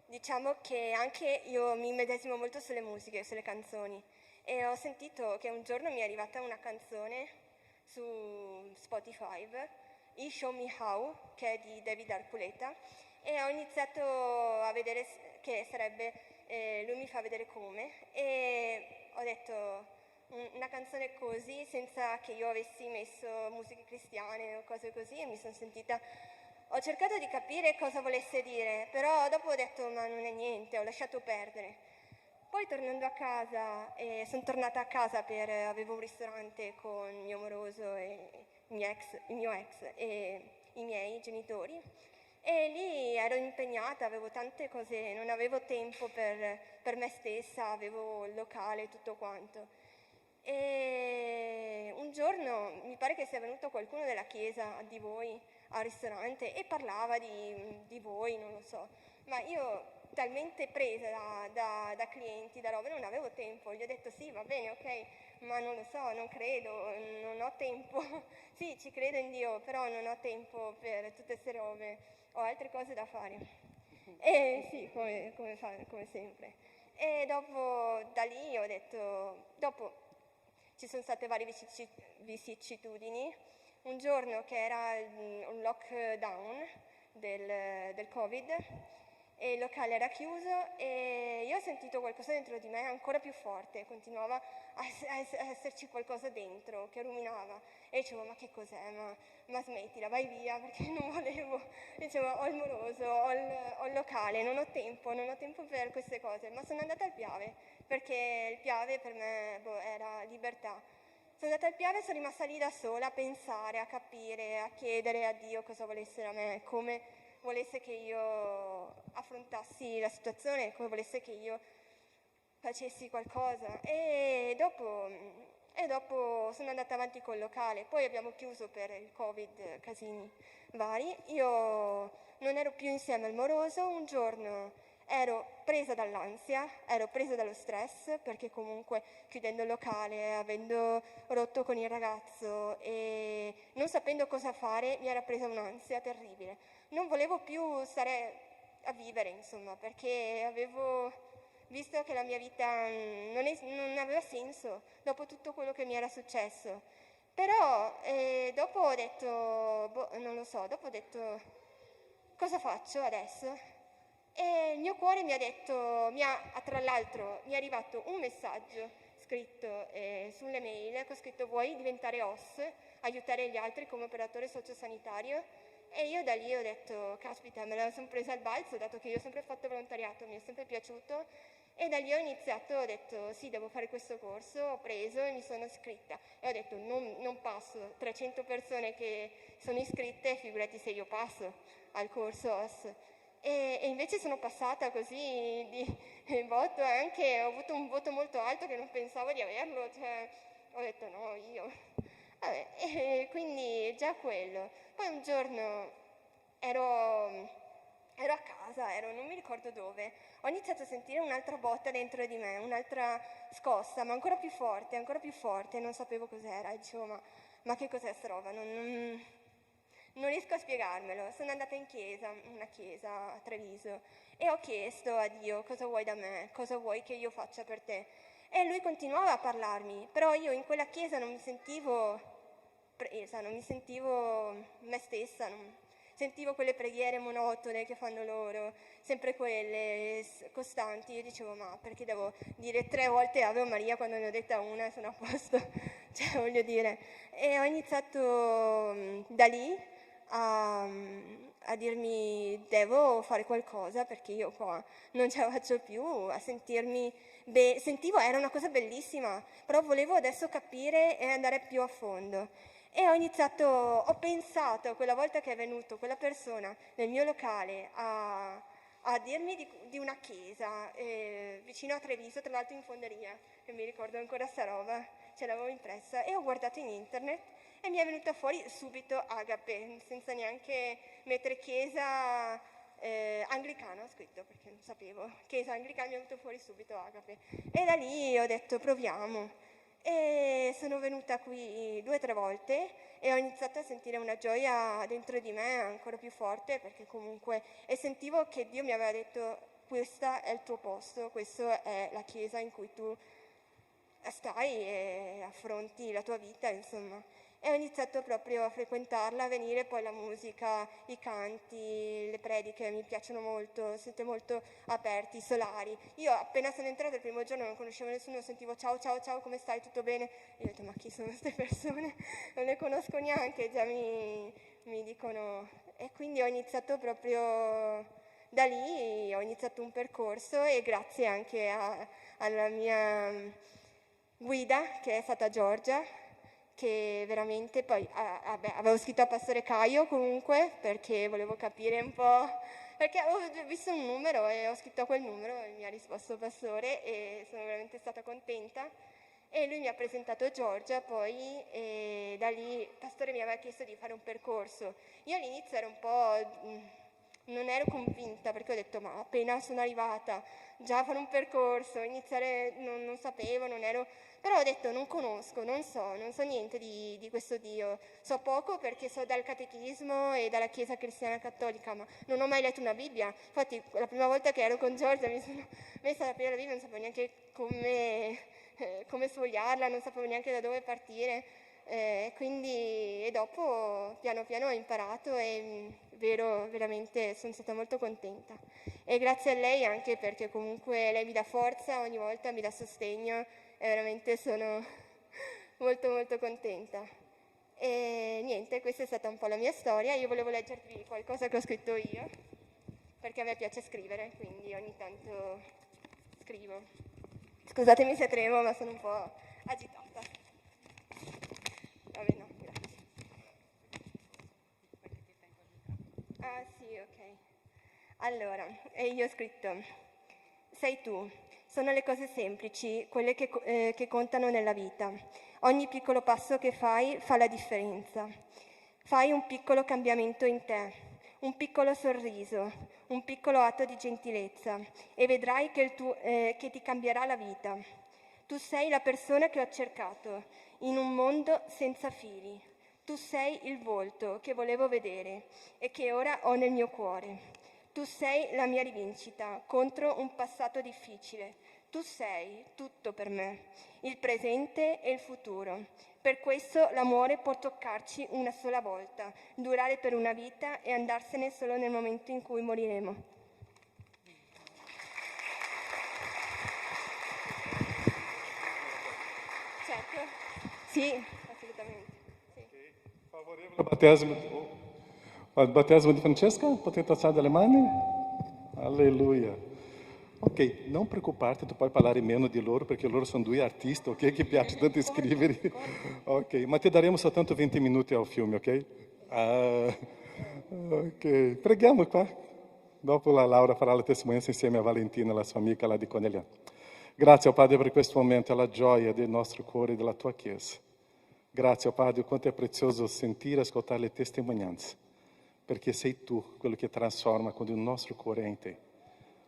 diciamo che anche io mi immedesimo molto sulle musiche, sulle canzoni, e ho sentito che un giorno mi è arrivata una canzone su Spotify, I Show Me How, che è di David Archuleta, e ho iniziato a vedere che sarebbe Lui mi fa vedere come, e ho detto una canzone così senza che io avessi messo musiche cristiane o cose così, e mi sono sentita, ho cercato di capire cosa volesse dire, però dopo ho detto ma non è niente, ho lasciato perdere. Poi tornando a casa, sono tornata a casa avevo un ristorante con il mio amoroso e il mio ex e i miei genitori, e lì ero impegnata, avevo tante cose, non avevo tempo per me stessa, avevo il locale e tutto quanto. E un giorno mi pare che sia venuto qualcuno della chiesa di voi al ristorante e parlava di voi, non lo so, ma io talmente presa da clienti, da robe, non avevo tempo. Gli ho detto sì, va bene, ok, ma non lo so, non credo, non ho tempo. Sì, ci credo in Dio, però non ho tempo per tutte queste robe, ho altre cose da fare. E sì, come sempre. E dopo, da lì ho detto, dopo ci sono state varie vicissitudini. Un giorno che era un lockdown del Covid e il locale era chiuso e io ho sentito qualcosa dentro di me ancora più forte, continuava a esserci qualcosa dentro che ruminava e dicevo ma che cos'è, ma smettila, vai via, perché non volevo, dicevo ho il moroso, ho il locale, non ho tempo per queste cose, ma sono andata al Piave perché il Piave per me era libertà. Sono andata al Piave e sono rimasta lì da sola a pensare, a capire, a chiedere a Dio cosa volesse da me, come volesse che io affrontassi la situazione, come volesse che io facessi qualcosa. E dopo sono andata avanti col locale, poi abbiamo chiuso per il Covid, casini vari. Io non ero più insieme al moroso, un giorno ero presa dall'ansia, ero presa dallo stress, perché comunque chiudendo il locale, avendo rotto con il ragazzo e non sapendo cosa fare, mi era presa un'ansia terribile. Non volevo più stare a vivere, insomma, perché avevo visto che la mia vita non aveva senso dopo tutto quello che mi era successo. Però dopo ho detto, non lo so, dopo ho detto cosa faccio adesso? E il mio cuore mi ha detto, tra l'altro mi è arrivato un messaggio scritto sulle mail, che ho scritto vuoi diventare OS, aiutare gli altri come operatore sociosanitario? E io da lì ho detto, caspita, me la sono presa al balzo, dato che io ho sempre fatto volontariato, mi è sempre piaciuto. E da lì ho iniziato, ho detto sì, devo fare questo corso, ho preso e mi sono iscritta. E ho detto non passo, 300 persone che sono iscritte, figurati se io passo al corso OS. E invece sono passata così di voto, anche ho avuto un voto molto alto che non pensavo di averlo, cioè ho detto no, io. Vabbè, e quindi già quello. Poi un giorno ero a casa, non mi ricordo dove, ho iniziato a sentire un'altra botta dentro di me, un'altra scossa, ma ancora più forte, non sapevo cos'era, dicevo ma che cos'è sta roba, non riesco a spiegarmelo. Sono andata in chiesa, una chiesa a Treviso, e ho chiesto a Dio cosa vuoi da me, cosa vuoi che io faccia per te. E lui continuava a parlarmi, però io in quella chiesa non mi sentivo presa, non mi sentivo me stessa, sentivo quelle preghiere monotone che fanno loro, sempre quelle costanti. Io dicevo ma perché devo dire 3 volte Ave Maria quando ne ho detta una e sono a posto? Cioè voglio dire. E ho iniziato da lì a dirmi devo fare qualcosa perché io qua non ce la faccio più, a sentirmi sentivo era una cosa bellissima, però volevo adesso capire e andare più a fondo. E ho pensato quella volta che è venuto quella persona nel mio locale a dirmi di una chiesa vicino a Treviso, tra l'altro in Fonderia, che mi ricordo ancora sta roba, ce l'avevo impressa, e ho guardato in internet e mi è venuta fuori subito Agape, senza neanche mettere chiesa anglicana, ho scritto perché non sapevo, chiesa anglicana, mi è venuto fuori subito Agape. E da lì ho detto proviamo. E sono venuta qui 2 o 3 volte e ho iniziato a sentire una gioia dentro di me ancora più forte, perché comunque sentivo che Dio mi aveva detto questo è il tuo posto, questa è la chiesa in cui tu stai e affronti la tua vita, insomma. E ho iniziato proprio a frequentarla, a venire, poi la musica, i canti, le prediche mi piacciono molto, siete molto aperti, solari. Io appena sono entrata il primo giorno non conoscevo nessuno, sentivo ciao, come stai, tutto bene? E io ho detto ma chi sono queste persone? Non le conosco neanche, già mi dicono. E quindi ho iniziato proprio da lì, ho iniziato un percorso e grazie anche alla mia guida che è stata Giorgia, che veramente poi avevo scritto a Pastore Caio comunque perché volevo capire un po', perché avevo visto un numero e ho scritto a quel numero e mi ha risposto Pastore e sono veramente stata contenta, e lui mi ha presentato Giorgia poi, e da lì Pastore mi aveva chiesto di fare un percorso. Io all'inizio ero un po' non ero convinta, perché ho detto ma appena sono arrivata già fare un percorso, iniziare, non sapevo, non ero, però ho detto non conosco, non so niente di questo Dio, so poco perché so dal catechismo e dalla Chiesa Cristiana Cattolica, ma non ho mai letto una Bibbia. Infatti la prima volta che ero con Giorgia mi sono messa ad aprire la Bibbia, non sapevo neanche come sfogliarla, non sapevo neanche da dove partire. E dopo piano piano ho imparato e veramente sono stata molto contenta, e grazie a lei anche perché comunque lei mi dà forza ogni volta, mi dà sostegno e veramente sono molto molto contenta. E niente, questa è stata un po' la mia storia. Io volevo leggervi qualcosa che ho scritto io perché a me piace scrivere, quindi ogni tanto scrivo. Scusatemi se tremo, ma sono un po' agitata. Vabbè, no, grazie. Ah sì, ok. Allora, io ho scritto: sei tu, sono le cose semplici, quelle che contano nella vita. Ogni piccolo passo che fai fa la differenza. Fai un piccolo cambiamento in te, un piccolo sorriso, un piccolo atto di gentilezza, e vedrai che ti cambierà la vita. Tu sei la persona che ho cercato in un mondo senza fili. Tu sei il volto che volevo vedere e che ora ho nel mio cuore. Tu sei la mia rivincita contro un passato difficile. Tu sei tutto per me, il presente e il futuro. Per questo l'amore può toccarci una sola volta, durare per una vita e andarsene solo nel momento in cui moriremo. Certo. Sì, assolutamente. Sì. Favorevole al battesimo. Al battesimo di Francesca? Potete alzare le mani? Alleluia. Ok, non preoccuparti, tu puoi parlare meno di loro perché loro sono due artisti, ok? Che piace tanto scrivere. Ok, ma ti daremo soltanto 20 minuti al fiume, ok? Ok, preghiamo qua. Dopo la Laura farà la testimonianza insieme a Valentina, la sua amica là di Conegliano. Grazie, oh Padre, per questo momento, alla gioia del nostro cuore e della tua Chiesa. Grazie, oh Padre, quanto è prezioso sentire e ascoltare le testimonianze, perché sei tu quello che trasforma quando il nostro cuore è in te.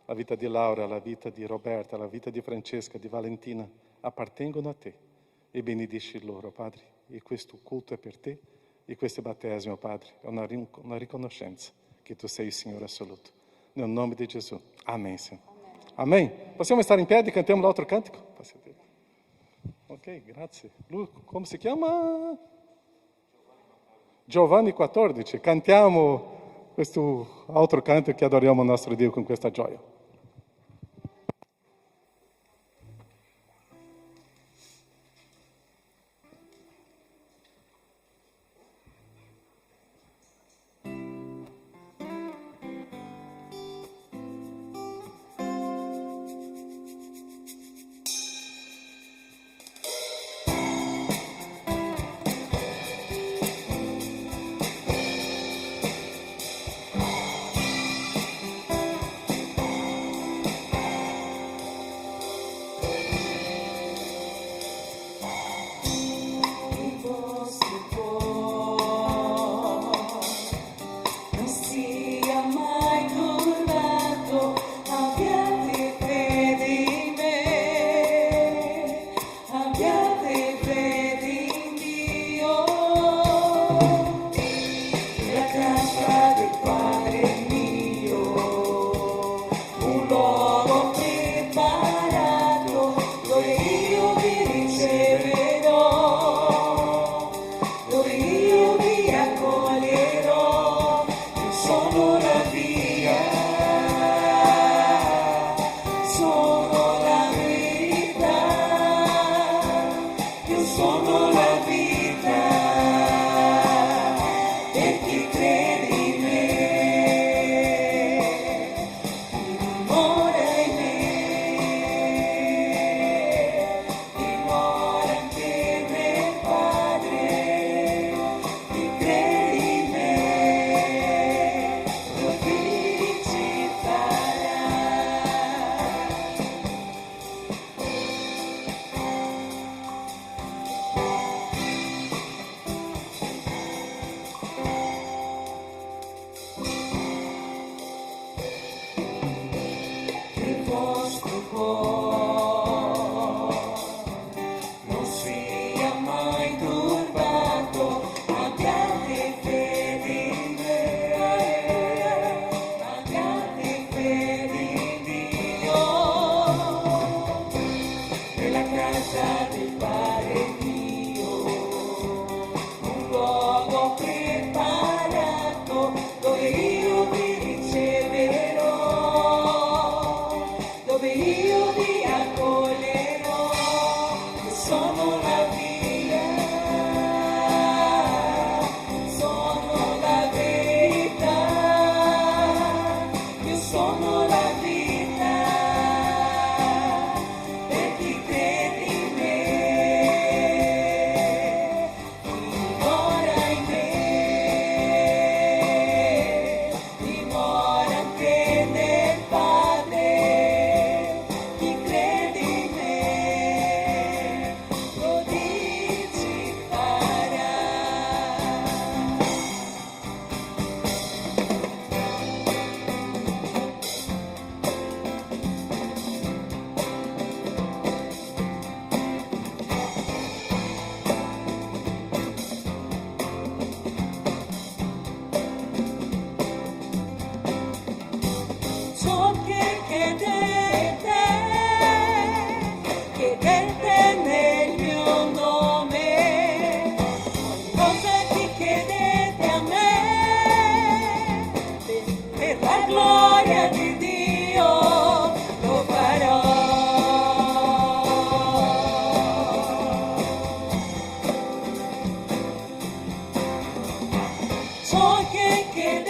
La vita di Laura, la vita di Roberta, la vita di Francesca, di Valentina appartengono a te e benedici loro, Padre. E questo culto è per te e questo battesimo, Padre, è una riconoscenza che tu sei il Signore assoluto. Nel nome di Gesù. Amen, Signore. Amen. Possiamo stare in piedi e cantiamo l'altro cantico? Ok, grazie. Lui, come si chiama? Giovanni 14. Cantiamo questo altro canto che adoriamo il nostro Dio con questa gioia. Ciò che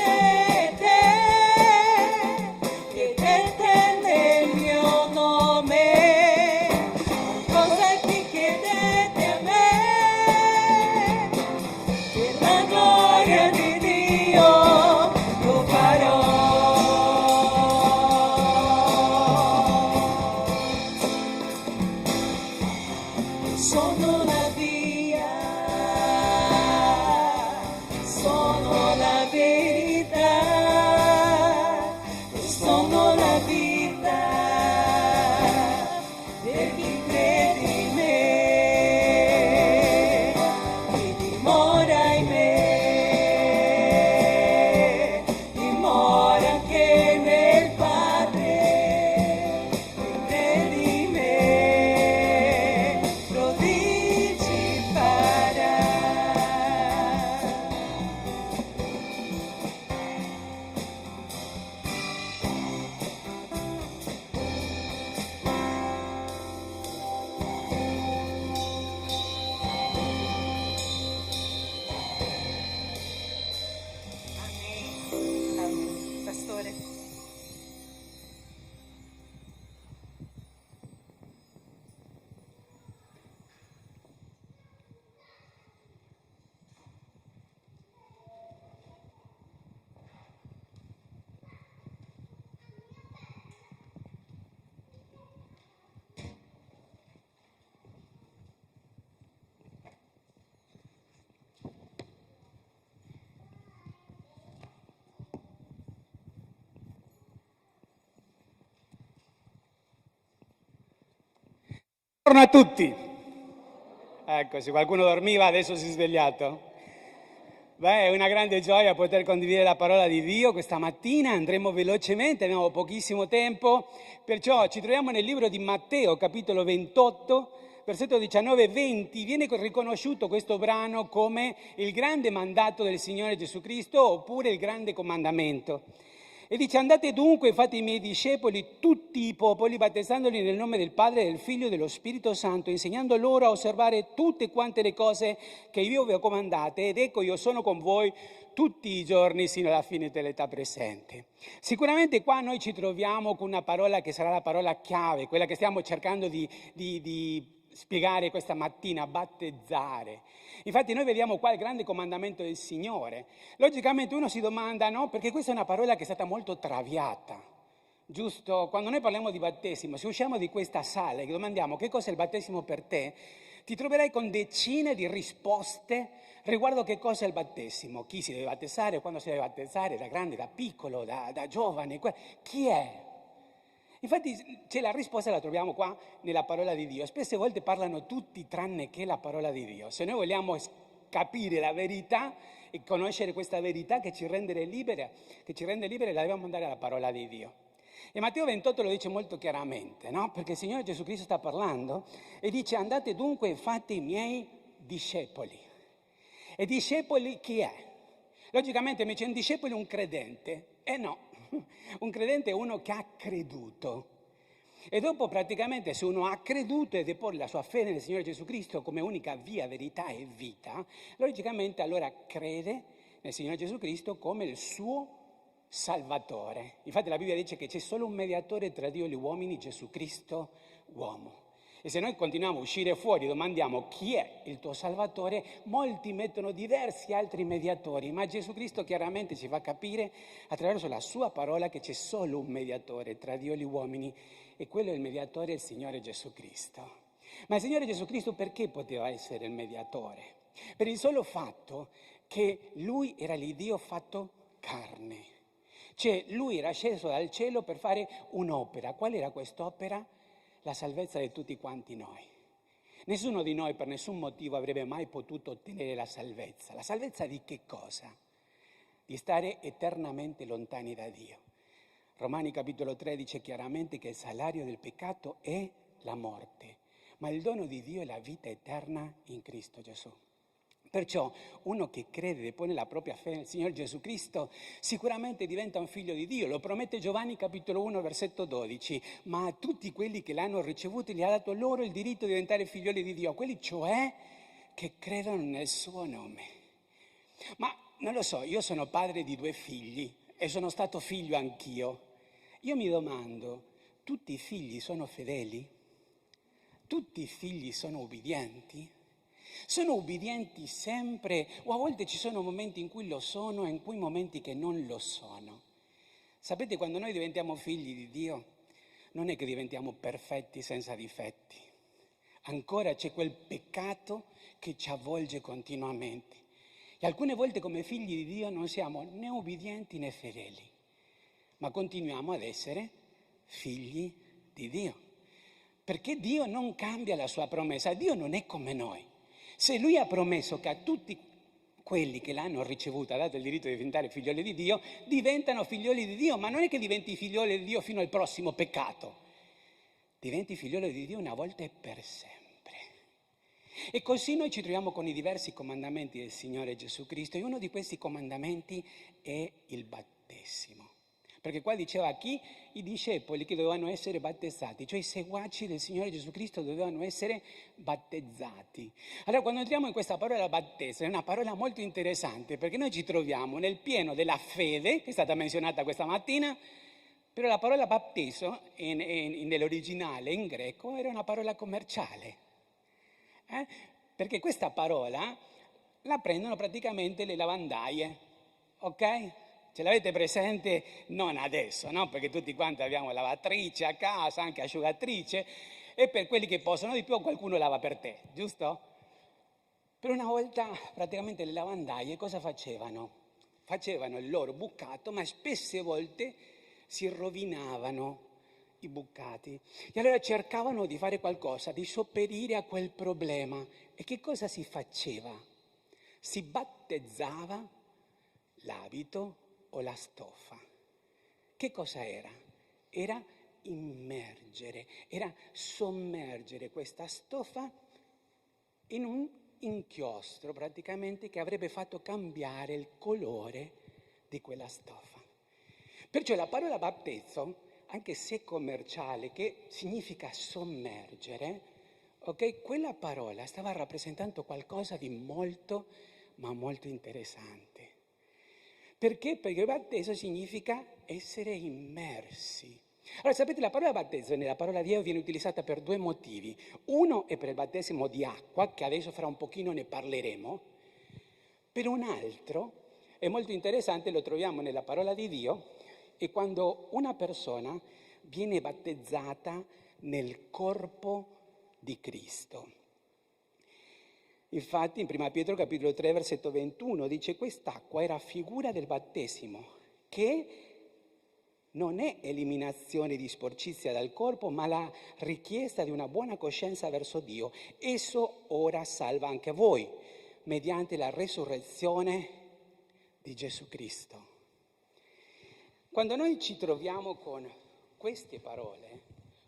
Buongiorno a tutti. Ecco, se qualcuno dormiva adesso si è svegliato. Beh, è una grande gioia poter condividere la parola di Dio questa mattina. Andremo velocemente, abbiamo pochissimo tempo, perciò ci troviamo nel libro di Matteo, capitolo 28, versetto 19 e 20. Viene riconosciuto questo brano come il grande mandato del Signore Gesù Cristo oppure il grande comandamento. E dice: andate dunque e fate i miei discepoli tutti i popoli, battezzandoli nel nome del Padre, del Figlio e dello Spirito Santo, insegnando loro a osservare tutte quante le cose che io vi ho comandate, ed ecco io sono con voi tutti i giorni sino alla fine dell'età presente. Sicuramente qua noi ci troviamo con una parola che sarà la parola chiave, quella che stiamo cercando di spiegare questa mattina: battezzare. Infatti noi vediamo qua il grande comandamento del Signore. Logicamente uno si domanda, no? Perché questa è una parola che è stata molto traviata, giusto? Quando noi parliamo di battesimo, se usciamo di questa sala e domandiamo che cos'è il battesimo per te, ti troverai con decine di risposte riguardo che cosa è il battesimo, chi si deve battezzare, quando si deve battezzare, da grande, da piccolo, da giovane, chi è? Infatti c'è la risposta, la troviamo qua nella parola di Dio. Spesse volte parlano tutti tranne che la parola di Dio. Se noi vogliamo capire la verità e conoscere questa verità che ci rende libere, la dobbiamo andare alla parola di Dio. E Matteo 28 lo dice molto chiaramente, no? Perché il Signore Gesù Cristo sta parlando e dice: andate dunque e fate i miei discepoli. E discepoli chi è? Logicamente mi dice un discepolo è un credente. No. Un credente è uno che ha creduto. E dopo praticamente se uno ha creduto e depone la sua fede nel Signore Gesù Cristo come unica via, verità e vita, logicamente allora crede nel Signore Gesù Cristo come il suo Salvatore. Infatti la Bibbia dice che c'è solo un mediatore tra Dio e gli uomini, Gesù Cristo uomo. E se noi continuiamo a uscire fuori e domandiamo chi è il tuo Salvatore, molti mettono diversi altri mediatori, ma Gesù Cristo chiaramente ci fa capire attraverso la sua parola che c'è solo un mediatore tra Dio e gli uomini, e quello è il mediatore, il Signore Gesù Cristo. Ma il Signore Gesù Cristo perché poteva essere il mediatore? Per il solo fatto che Lui era l'Iddio fatto carne. Cioè Lui era sceso dal cielo per fare un'opera. Qual era quest'opera? La salvezza di tutti quanti noi. Nessuno di noi per nessun motivo avrebbe mai potuto ottenere la salvezza. La salvezza di che cosa? Di stare eternamente lontani da Dio. Romani capitolo 3 dice chiaramente che il salario del peccato è la morte, ma il dono di Dio è la vita eterna in Cristo Gesù. Perciò uno che crede e pone la propria fede nel Signore Gesù Cristo sicuramente diventa un figlio di Dio. Lo promette Giovanni capitolo 1 versetto 12. Ma a tutti quelli che l'hanno ricevuto gli ha dato loro il diritto di diventare figlioli di Dio, quelli cioè che credono nel suo nome. Ma non lo so, io sono padre di 2 figli e sono stato figlio anch'io. Io mi domando, tutti i figli sono fedeli? Tutti i figli sono ubbidienti? Sono ubbidienti sempre o a volte ci sono momenti in cui lo sono e in cui momenti che non lo sono? Sapete, quando noi diventiamo figli di Dio non è che diventiamo perfetti senza difetti. Ancora c'è quel peccato che ci avvolge continuamente. E alcune volte come figli di Dio non siamo né ubbidienti né fedeli, ma continuiamo ad essere figli di Dio. Perché Dio non cambia la sua promessa, Dio non è come noi. Se Lui ha promesso che a tutti quelli che l'hanno ricevuta, ha dato il diritto di diventare figlioli di Dio, diventano figlioli di Dio, ma non è che diventi figlioli di Dio fino al prossimo peccato. Diventi figlioli di Dio una volta e per sempre. E così noi ci troviamo con i diversi comandamenti del Signore Gesù Cristo, e uno di questi comandamenti è il battesimo. Perché qua diceva chi? I discepoli che dovevano essere battezzati, cioè i seguaci del Signore Gesù Cristo dovevano essere battezzati. Allora quando entriamo in questa parola battesimo è una parola molto interessante, perché noi ci troviamo nel pieno della fede, che è stata menzionata questa mattina, però la parola batteso nell'originale in greco era una parola commerciale. Perché questa parola la prendono praticamente le lavandaie, ok? Ce l'avete presente? Non adesso, no? Perché tutti quanti abbiamo lavatrice a casa, anche asciugatrice, e per quelli che possono di più qualcuno lava per te, giusto? Per una volta praticamente le lavandaie cosa facevano? Facevano il loro bucato, ma spesse volte si rovinavano i bucati. E allora cercavano di fare qualcosa, di sopperire a quel problema. E che cosa si faceva? Si battezzava l'abito o la stoffa. Che cosa era? Era immergere, era sommergere questa stoffa in un inchiostro praticamente che avrebbe fatto cambiare il colore di quella stoffa. Perciò la parola battezzo, anche se commerciale, che significa sommergere, ok, quella parola stava rappresentando qualcosa di molto, ma molto interessante. Perché? Perché battezzo significa essere immersi. Allora, sapete, la parola battezzo nella parola di Dio viene utilizzata per due motivi. Uno è per il battesimo di acqua, che adesso fra un pochino ne parleremo. Per un altro, è molto interessante, lo troviamo nella parola di Dio, è quando una persona viene battezzata nel corpo di Cristo. Infatti in 1 Pietro capitolo 3 versetto 21 dice: quest'acqua era figura del battesimo, che non è eliminazione di sporcizia dal corpo, ma la richiesta di una buona coscienza verso Dio. Esso ora salva anche voi, mediante la resurrezione di Gesù Cristo. Quando noi ci troviamo con queste parole,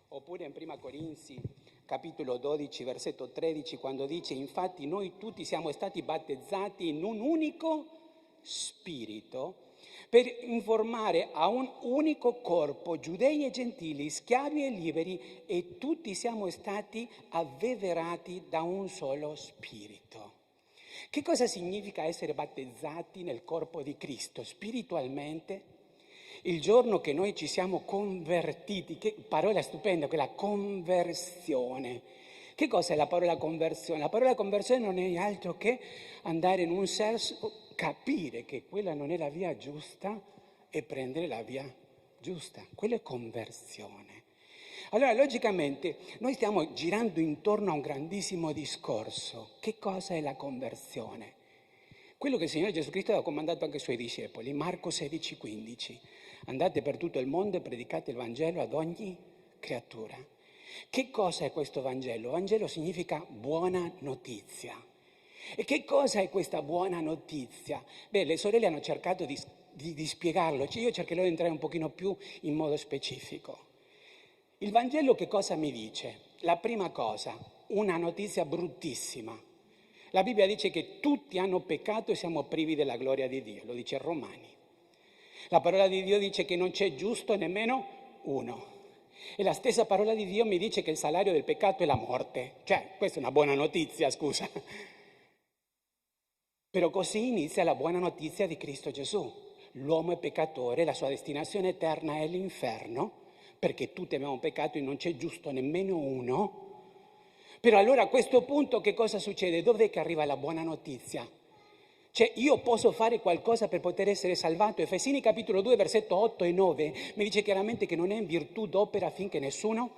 oppure in 1 Corinzi capitolo 12 versetto 13, quando dice: infatti noi tutti siamo stati battezzati in un unico spirito, per informare a un unico corpo, giudei e gentili, schiavi e liberi, e tutti siamo stati avveverati da un solo spirito. Che cosa significa essere battezzati nel corpo di Cristo spiritualmente? Il giorno che noi ci siamo convertiti, che parola stupenda, quella conversione. Che cosa è la parola conversione? La parola conversione non è altro che andare in un senso, capire che quella non è la via giusta e prendere la via giusta. Quella è conversione. Allora, logicamente, noi stiamo girando intorno a un grandissimo discorso. Che cosa è la conversione? Quello che il Signore Gesù Cristo ha comandato anche ai Suoi discepoli, Marco 16,15. Andate per tutto il mondo e predicate il Vangelo ad ogni creatura. Che cosa è questo Vangelo? Vangelo significa buona notizia. E che cosa è questa buona notizia? Beh, le sorelle hanno cercato di spiegarlo, io cercherò di entrare un pochino più in modo specifico. Il Vangelo che cosa mi dice? La prima cosa, una notizia bruttissima. La Bibbia dice che tutti hanno peccato e siamo privi della gloria di Dio, lo dice Romani. La parola di Dio dice che non c'è giusto nemmeno uno. E la stessa parola di Dio mi dice che il salario del peccato è la morte. Cioè, questa è una buona notizia, scusa. Però così inizia la buona notizia di Cristo Gesù. L'uomo è peccatore, la sua destinazione eterna è l'inferno, perché tutti abbiamo peccato e non c'è giusto nemmeno uno. Però allora a questo punto che cosa succede? Dov'è che arriva la buona notizia? Cioè io posso fare qualcosa per poter essere salvato? Efesini capitolo 2 versetto 8 e 9 mi dice chiaramente che non è in virtù d'opera affinché nessuno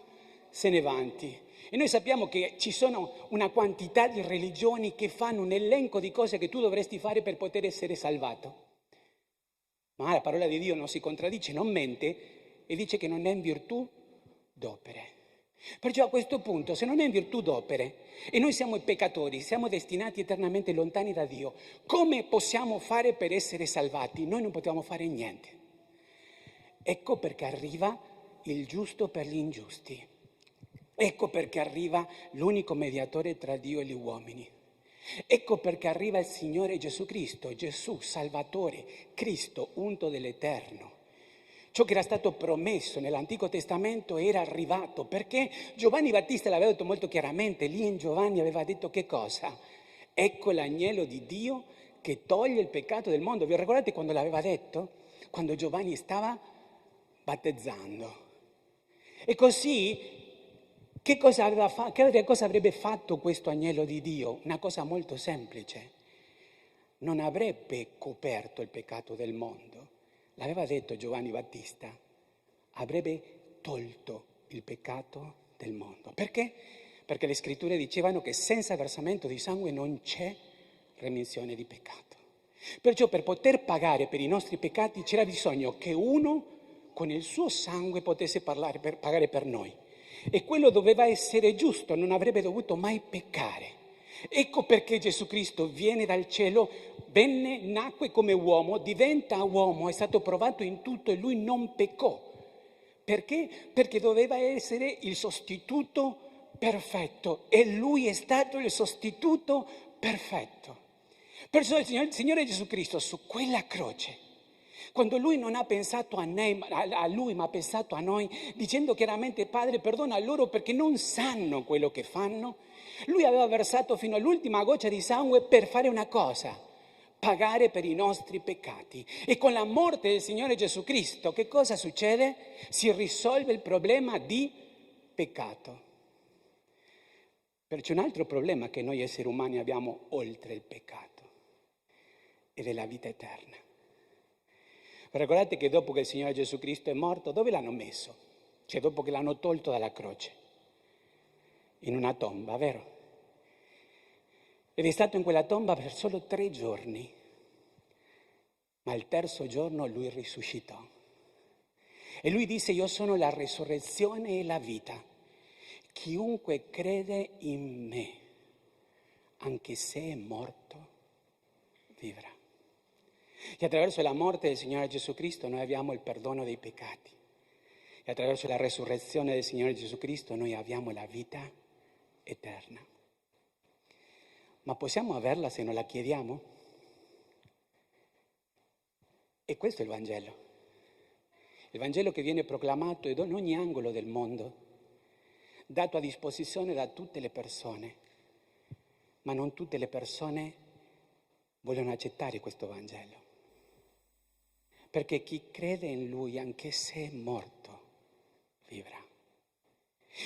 se ne vanti. E noi sappiamo che ci sono una quantità di religioni che fanno un elenco di cose che tu dovresti fare per poter essere salvato. Ma la parola di Dio non si contraddice, non mente e dice che non è in virtù d'opere. Perciò a questo punto, se non è in virtù d'opere e noi siamo i peccatori, siamo destinati eternamente lontani da Dio, come possiamo fare per essere salvati? Noi non possiamo fare niente. Ecco perché arriva il giusto per gli ingiusti. Ecco perché arriva l'unico mediatore tra Dio e gli uomini. Ecco perché arriva il Signore Gesù Cristo, Gesù, Salvatore, Cristo, unto dell'Eterno. Ciò che era stato promesso nell'Antico Testamento era arrivato, perché Giovanni Battista l'aveva detto molto chiaramente, lì in Giovanni aveva detto che cosa? Ecco l'agnello di Dio che toglie il peccato del mondo. Vi ricordate quando l'aveva detto? Quando Giovanni stava battezzando. E così, che cosa avrebbe fatto questo agnello di Dio? Una cosa molto semplice. Non avrebbe coperto il peccato del mondo. L'aveva detto Giovanni Battista, avrebbe tolto il peccato del mondo. Perché? Perché le scritture dicevano che senza versamento di sangue non c'è remissione di peccato. Perciò per poter pagare per i nostri peccati c'era bisogno che uno con il suo sangue potesse pagare per noi. E quello doveva essere giusto, non avrebbe dovuto mai peccare. Ecco perché Gesù Cristo viene dal cielo, venne, nacque come uomo, diventa uomo, è stato provato in tutto e lui non peccò. Perché? Perché doveva essere il sostituto perfetto e lui è stato il sostituto perfetto. Perciò il Signore Gesù Cristo su quella croce, quando lui non ha pensato a lui ma ha pensato a noi, dicendo chiaramente: Padre, perdona loro perché non sanno quello che fanno, lui aveva versato fino all'ultima goccia di sangue per fare una cosa: pagare per i nostri peccati. E con la morte del Signore Gesù Cristo, che cosa succede? Si risolve il problema di peccato. Perciò un altro problema che noi esseri umani abbiamo oltre il peccato ed è la vita eterna. Ricordate che dopo che il Signore Gesù Cristo è morto, dove l'hanno messo? Cioè dopo che l'hanno tolto dalla croce. In una tomba, vero? Ed è stato in quella tomba per solo 3 giorni, ma il terzo giorno lui risuscitò. E lui disse: io sono la resurrezione e la vita. Chiunque crede in me, anche se è morto, vivrà. E attraverso la morte del Signore Gesù Cristo noi abbiamo il perdono dei peccati. E attraverso la resurrezione del Signore Gesù Cristo noi abbiamo la vita eterna. Ma possiamo averla se non la chiediamo? E questo è il Vangelo. Il Vangelo che viene proclamato in ogni angolo del mondo, dato a disposizione da tutte le persone. Ma non tutte le persone vogliono accettare questo Vangelo. Perché chi crede in Lui, anche se è morto, vivrà.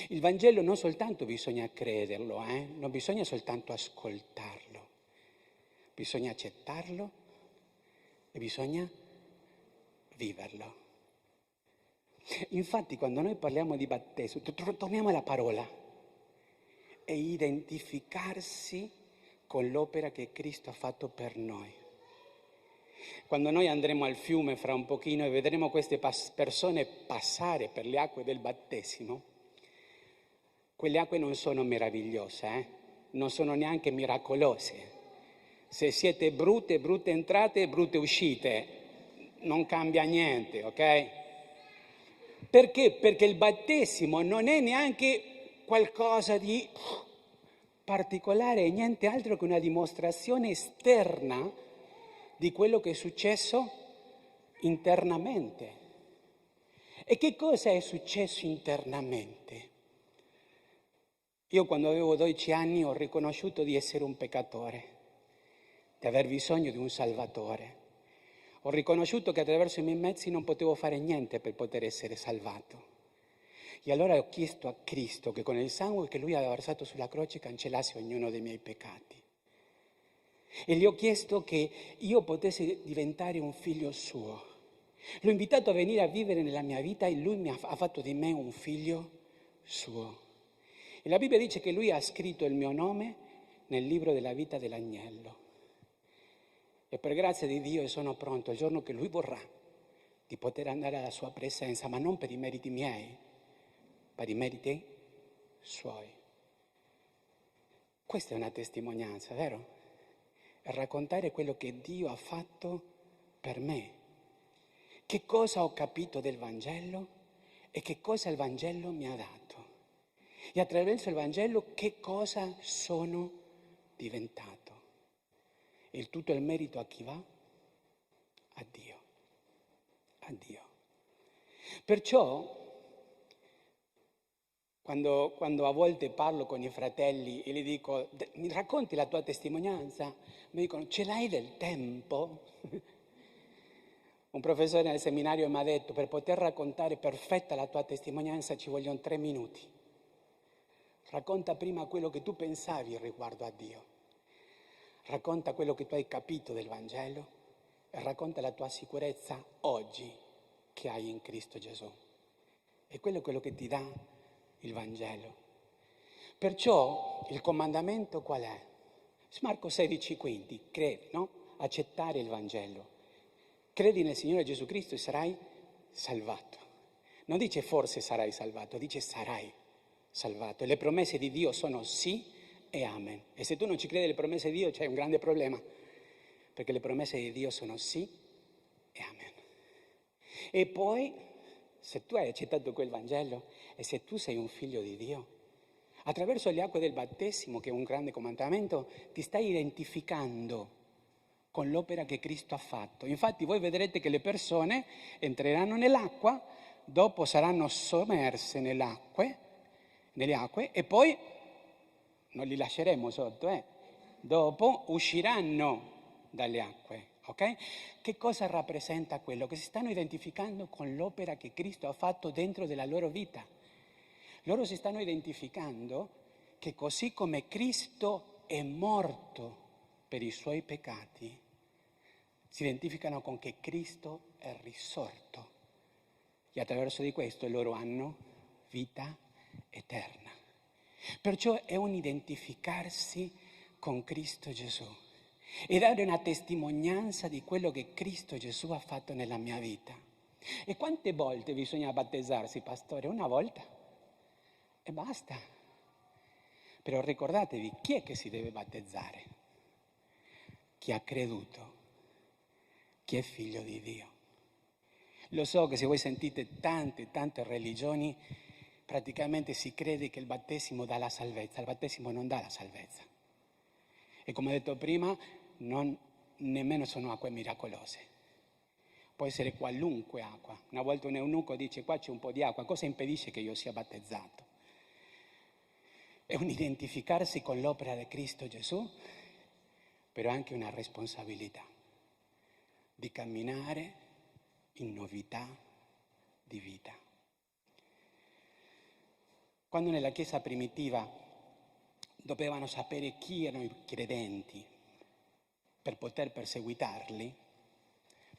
Il Vangelo non soltanto bisogna crederlo, non bisogna soltanto ascoltarlo, bisogna accettarlo e bisogna viverlo. Infatti quando noi parliamo di battesimo, torniamo alla parola, è identificarsi con l'opera che Cristo ha fatto per noi. Quando noi andremo al fiume fra un pochino e vedremo queste persone passare per le acque del battesimo, quelle acque non sono meravigliose, non sono neanche miracolose. Se siete brutte entrate, brutte uscite, non cambia niente, ok? Perché? Perché il battesimo non è neanche qualcosa di particolare, è niente altro che una dimostrazione esterna di quello che è successo internamente. E che cosa è successo internamente? Io quando avevo 12 anni ho riconosciuto di essere un peccatore, di aver bisogno di un Salvatore. Ho riconosciuto che attraverso i miei mezzi non potevo fare niente per poter essere salvato. E allora ho chiesto a Cristo che con il sangue che Lui aveva versato sulla croce cancellasse ognuno dei miei peccati. E gli ho chiesto che io potessi diventare un figlio suo. L'ho invitato a venire a vivere nella mia vita e lui ha fatto di me un figlio suo. E la Bibbia dice che lui ha scritto il mio nome nel libro della vita dell'agnello. E per grazia di Dio sono pronto il giorno che lui vorrà di poter andare alla sua presenza, ma non per i meriti miei, per i meriti suoi. Questa è una testimonianza, vero? E raccontare quello che Dio ha fatto per me. Che cosa ho capito del Vangelo e che cosa il Vangelo mi ha dato. E attraverso il Vangelo che cosa sono diventato. E tutto il merito a chi va? A Dio. A Dio. Perciò, quando a volte parlo con i fratelli e gli dico, mi racconti la tua testimonianza? Mi dicono, ce l'hai del tempo? Un professore nel seminario mi ha detto, per poter raccontare perfetta la tua testimonianza ci vogliono 3 minuti. Racconta prima quello che tu pensavi riguardo a Dio. Racconta quello che tu hai capito del Vangelo e racconta la tua sicurezza oggi che hai in Cristo Gesù. E quello è quello che ti dà il Vangelo. Perciò il comandamento qual è? Marco 16, quindi, credi, no? Accettare il Vangelo. Credi nel Signore Gesù Cristo e sarai salvato. Non dice forse sarai salvato, dice sarai salvato. Le promesse di Dio sono sì e amen. E se tu non ci credi alle promesse di Dio c'è un grande problema, perché le promesse di Dio sono sì e amen. E poi, se tu hai accettato quel Vangelo e se tu sei un figlio di Dio, attraverso le acque del battesimo, che è un grande comandamento, ti stai identificando con l'opera che Cristo ha fatto. Infatti voi vedrete che le persone entreranno nell'acqua, dopo saranno sommerse nelle acque e poi non li lasceremo sotto, dopo usciranno dalle acque, ok? Che cosa rappresenta quello? Che si stanno identificando con l'opera che Cristo ha fatto dentro della loro vita. Loro si stanno identificando che così come Cristo è morto per i suoi peccati, si identificano con che Cristo è risorto e attraverso di questo loro hanno vita eterna. Perciò è un identificarsi con Cristo Gesù e dare una testimonianza di quello che Cristo Gesù ha fatto nella mia vita. E quante volte bisogna battezzarsi, pastore? Una volta e basta. Però ricordatevi, chi è che si deve battezzare? Chi ha creduto, chi è figlio di Dio. Lo so che se voi sentite tante religioni, praticamente si crede che il battesimo dà la salvezza. Il battesimo non dà la salvezza. E come ho detto prima, nemmeno sono acque miracolose. Può essere qualunque acqua. Una volta un eunuco dice: qua c'è un po' di acqua, cosa impedisce che io sia battezzato? È un identificarsi con l'opera di Cristo Gesù, però anche una responsabilità di camminare in novità di vita. Quando nella Chiesa primitiva dovevano sapere chi erano i credenti per poter perseguitarli,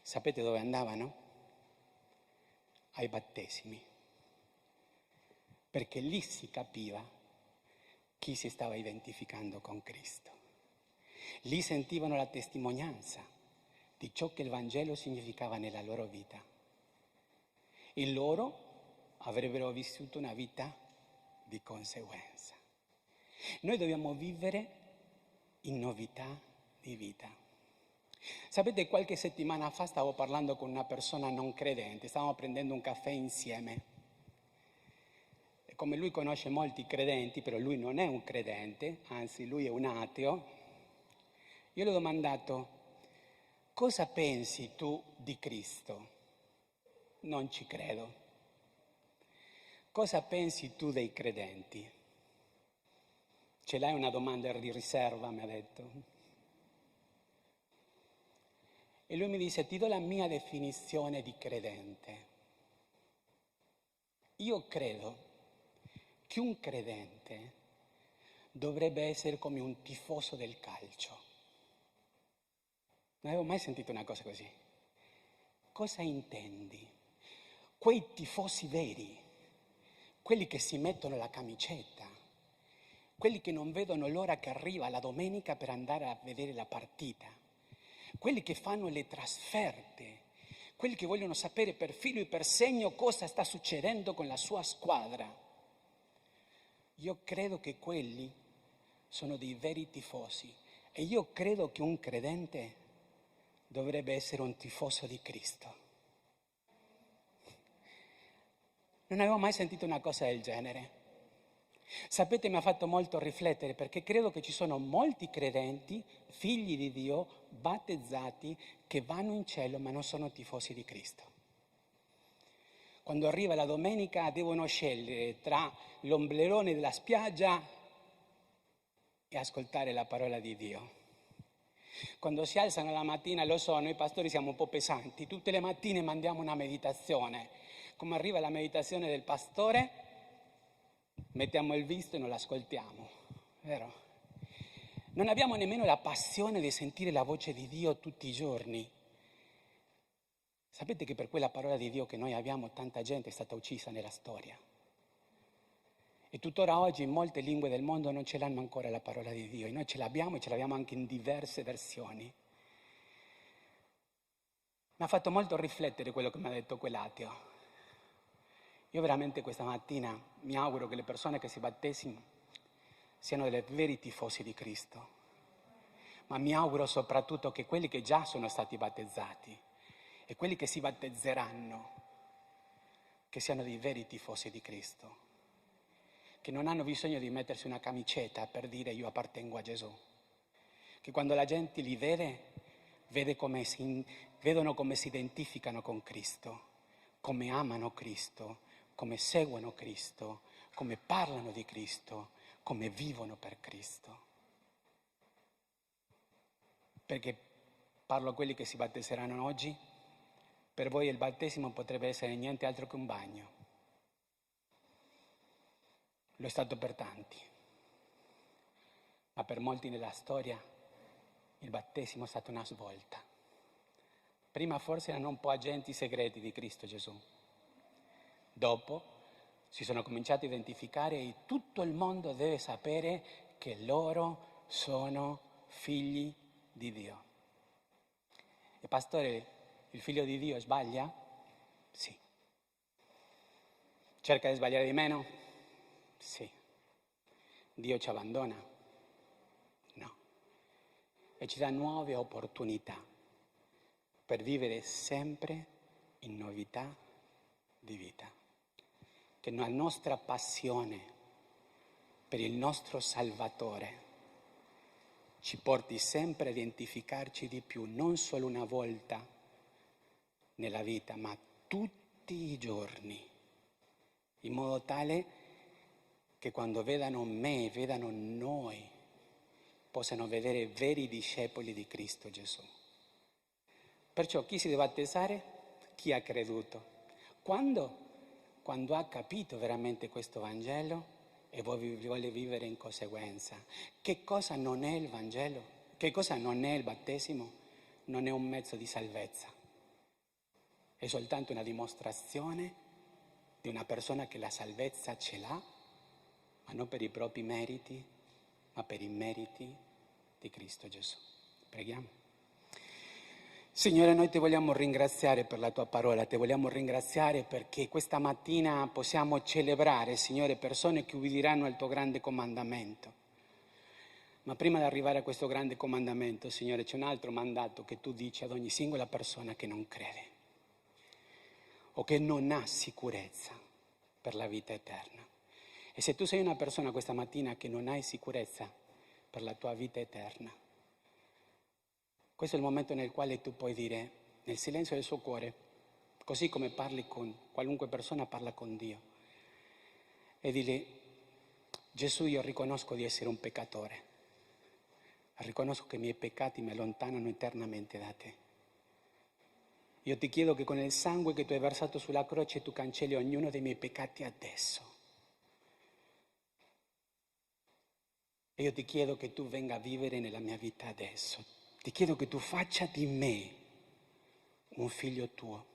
sapete dove andavano? Ai battesimi, perché lì si capiva chi si stava identificando con Cristo. Lì sentivano la testimonianza di ciò che il Vangelo significava nella loro vita. E loro avrebbero vissuto una vita di conseguenza. Noi dobbiamo vivere in novità di vita. Sapete, qualche settimana fa stavo parlando con una persona non credente, stavamo prendendo un caffè insieme. E come lui conosce molti credenti, però lui non è un credente, anzi lui è un ateo, io gli ho domandato: cosa pensi tu di Cristo? Non ci credo. Cosa pensi tu dei credenti? Ce l'hai una domanda di riserva, mi ha detto. E lui mi disse: ti do la mia definizione di credente. Io credo che un credente dovrebbe essere come un tifoso del calcio. Non avevo mai sentito una cosa così. Cosa intendi? Quei tifosi veri, quelli che si mettono la camicetta, quelli che non vedono l'ora che arriva la domenica per andare a vedere la partita, quelli che fanno le trasferte, quelli che vogliono sapere per filo e per segno cosa sta succedendo con la sua squadra. Io credo che quelli sono dei veri tifosi e io credo che un credente dovrebbe essere un tifoso di Cristo. Non avevo mai sentito una cosa del genere. Sapete, mi ha fatto molto riflettere, perché credo che ci sono molti credenti, figli di Dio, battezzati, che vanno in cielo ma non sono tifosi di Cristo. Quando arriva la domenica devono scegliere tra l'omblerone della spiaggia e ascoltare la parola di Dio. Quando si alzano la mattina, lo so, noi pastori siamo un po' pesanti, tutte le mattine mandiamo una meditazione. Come arriva la meditazione del pastore, mettiamo il visto e non l'ascoltiamo, vero? Non abbiamo nemmeno la passione di sentire la voce di Dio tutti i giorni. Sapete che per quella parola di Dio che noi abbiamo, tanta gente è stata uccisa nella storia. E tuttora oggi in molte lingue del mondo non ce l'hanno ancora la parola di Dio. E noi ce l'abbiamo, e ce l'abbiamo anche in diverse versioni. ha fatto molto riflettere quello che mi ha detto quell'ateo. Io veramente questa mattina mi auguro che le persone che si battesimo siano delle veri tifosi di Cristo, ma mi auguro soprattutto che quelli che già sono stati battezzati e quelli che si battezzeranno, che siano dei veri tifosi di Cristo, che non hanno bisogno di mettersi una camicetta per dire io appartengo a Gesù, che quando la gente li vede, vedono come si identificano con Cristo, come amano Cristo, come seguono Cristo, come parlano di Cristo, come vivono per Cristo. Perché parlo a quelli che si battezzeranno oggi, per voi il battesimo potrebbe essere niente altro che un bagno. Lo è stato per tanti, ma per molti nella storia il battesimo è stata una svolta. Prima forse erano un po' agenti segreti di Cristo Gesù. Dopo si sono cominciati a identificare e tutto il mondo deve sapere che loro sono figli di Dio. E pastore, il figlio di Dio sbaglia? Sì. Cerca di sbagliare di meno? Sì. Dio ci abbandona? No. E ci dà nuove opportunità per vivere sempre in novità di vita. Che la nostra passione per il nostro Salvatore ci porti sempre a identificarci di più, non solo una volta nella vita, ma tutti i giorni, in modo tale che quando vedano me, vedano noi, possano vedere veri discepoli di Cristo Gesù. Perciò chi si deve battezzare? Chi ha creduto. Quando? Quando ha capito veramente questo Vangelo e vuole vivere in conseguenza. Che cosa non è il Vangelo? Che cosa non è il battesimo? Non è un mezzo di salvezza. È soltanto una dimostrazione di una persona che la salvezza ce l'ha, ma non per i propri meriti, ma per i meriti di Cristo Gesù. Preghiamo. Signore, noi ti vogliamo ringraziare per la tua parola, ti vogliamo ringraziare perché questa mattina possiamo celebrare, Signore, persone che ubbidiranno al tuo grande comandamento. Ma prima di arrivare a questo grande comandamento, Signore, c'è un altro mandato che tu dici ad ogni singola persona che non crede o che non ha sicurezza per la vita eterna. E se tu sei una persona questa mattina che non hai sicurezza per la tua vita eterna, questo è il momento nel quale tu puoi dire, nel silenzio del suo cuore, così come parli con qualunque persona, parla con Dio, e dile, Gesù, io riconosco di essere un peccatore, riconosco che i miei peccati mi allontanano eternamente da te. Io ti chiedo che con il sangue che tu hai versato sulla croce tu cancelli ognuno dei miei peccati adesso. E io ti chiedo che tu venga a vivere nella mia vita adesso. Ti chiedo che tu faccia di me un figlio tuo.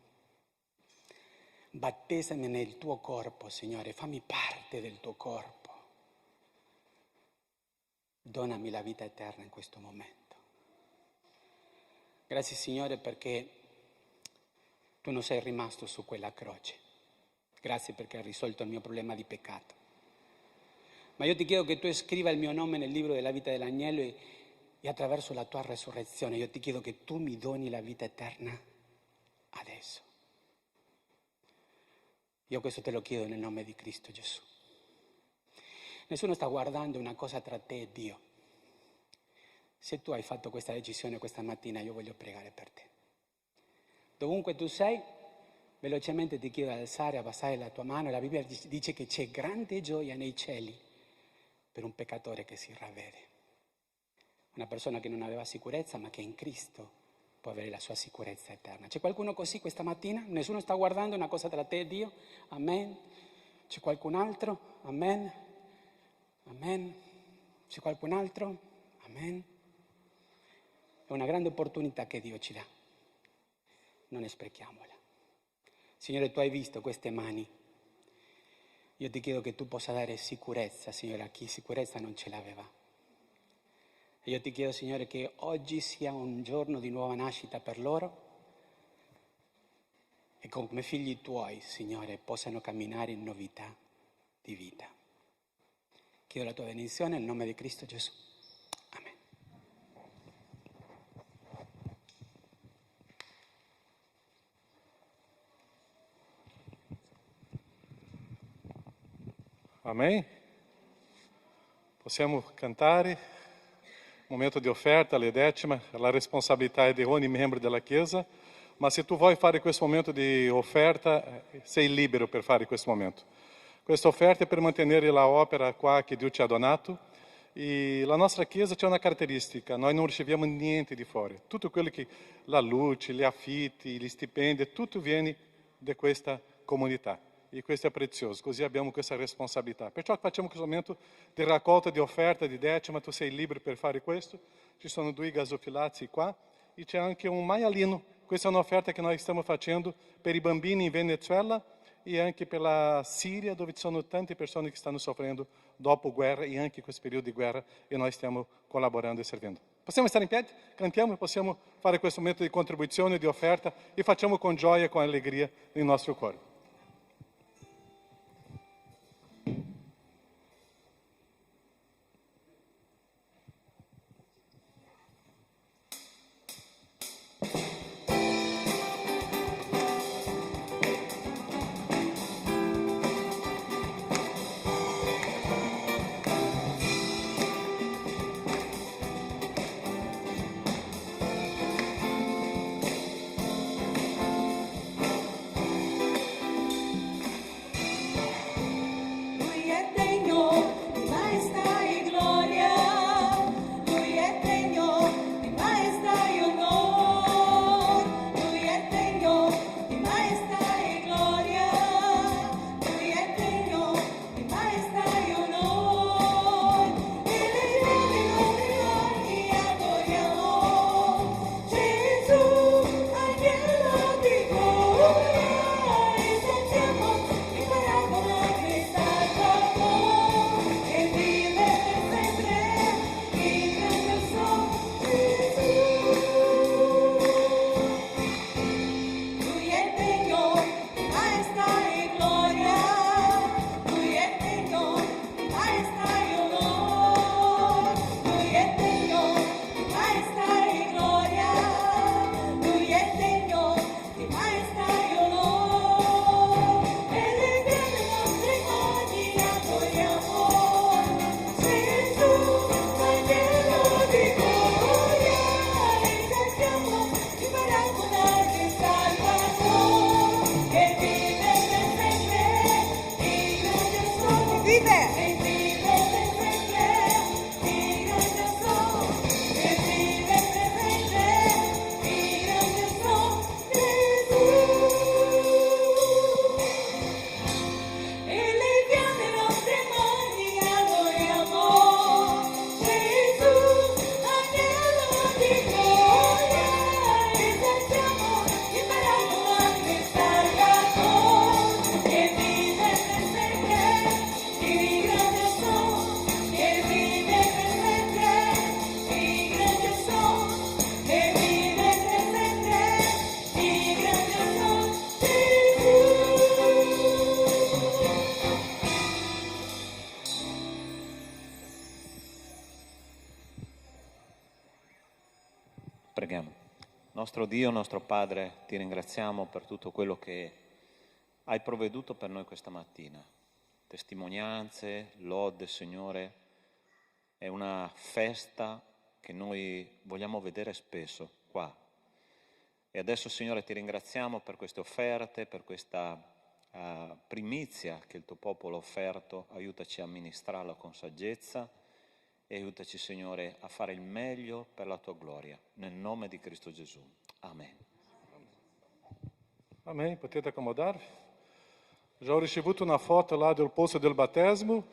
Battezzami nel tuo corpo, Signore, fammi parte del tuo corpo. Donami la vita eterna in questo momento. Grazie, Signore, perché tu non sei rimasto su quella croce. Grazie perché hai risolto il mio problema di peccato. Ma io ti chiedo che tu scriva il mio nome nel libro della vita dell'agnello e attraverso la tua resurrezione io ti chiedo che tu mi doni la vita eterna adesso. Io questo te lo chiedo nel nome di Cristo Gesù. Nessuno sta guardando una cosa tra te e Dio. Se tu hai fatto questa decisione questa mattina, io voglio pregare per te. Dovunque tu sei, velocemente ti chiedo di alzare, abbassare la tua mano. La Bibbia dice che c'è grande gioia nei cieli per un peccatore che si ravvede. Una persona che non aveva sicurezza, ma che in Cristo può avere la sua sicurezza eterna. C'è qualcuno così questa mattina? Nessuno sta guardando una cosa tra te e Dio? Amen. C'è qualcun altro? Amen. Amen. C'è qualcun altro? Amen. È una grande opportunità che Dio ci dà. Non sprechiamola. Signore, tu hai visto queste mani. Io ti chiedo che tu possa dare sicurezza, Signore, a chi sicurezza non ce l'aveva. Io ti chiedo, Signore, che oggi sia un giorno di nuova nascita per loro, e come figli tuoi, Signore, possano camminare in novità di vita. Chiedo la tua benedizione nel nome di Cristo Gesù. Amen. Amém? Possiamo cantare. Momento di offerta, alle decima, la responsabilità di ogni membro della Chiesa. Ma se tu vuoi fare questo momento di offerta, sei libero per fare questo momento. Questa offerta è per mantenere la opera qua che Dio ci ha donato. E la nostra Chiesa c'è una caratteristica, noi non riceviamo niente di fuori. Tutto quello che, la luce, gli affitti, gli stipendi, tutto viene da questa comunità. E questo è prezioso, così abbiamo questa responsabilità. Perciò facciamo questo momento di raccolta, di offerta, di decima, tu sei libero per fare questo. Ci sono 2 gasofilati qua e c'è anche un maialino. Questa è un'offerta che noi stiamo facendo per i bambini in Venezuela e anche per la Siria, dove ci sono tante persone che stanno soffrendo dopo guerra e anche in questo periodo di guerra e noi stiamo collaborando e servendo. Possiamo stare in piedi? Cantiamo e possiamo fare questo momento di contribuzione, di offerta e facciamo con gioia e con allegria nel nostro cuore. Preghiamo. Nostro Dio, nostro Padre, ti ringraziamo per tutto quello che hai provveduto per noi questa mattina. Testimonianze, lode, Signore, è una festa che noi vogliamo vedere spesso qua. E adesso, Signore, ti ringraziamo per queste offerte, per questa primizia che il tuo popolo ha offerto. Aiutaci a amministrarla con saggezza e aiutaci, Signore, a fare il meglio per la tua gloria. Nel nome di Cristo Gesù. Amen. Amém. Potete accomodarvi? Già ho ricevuto una foto là del posto del battesimo,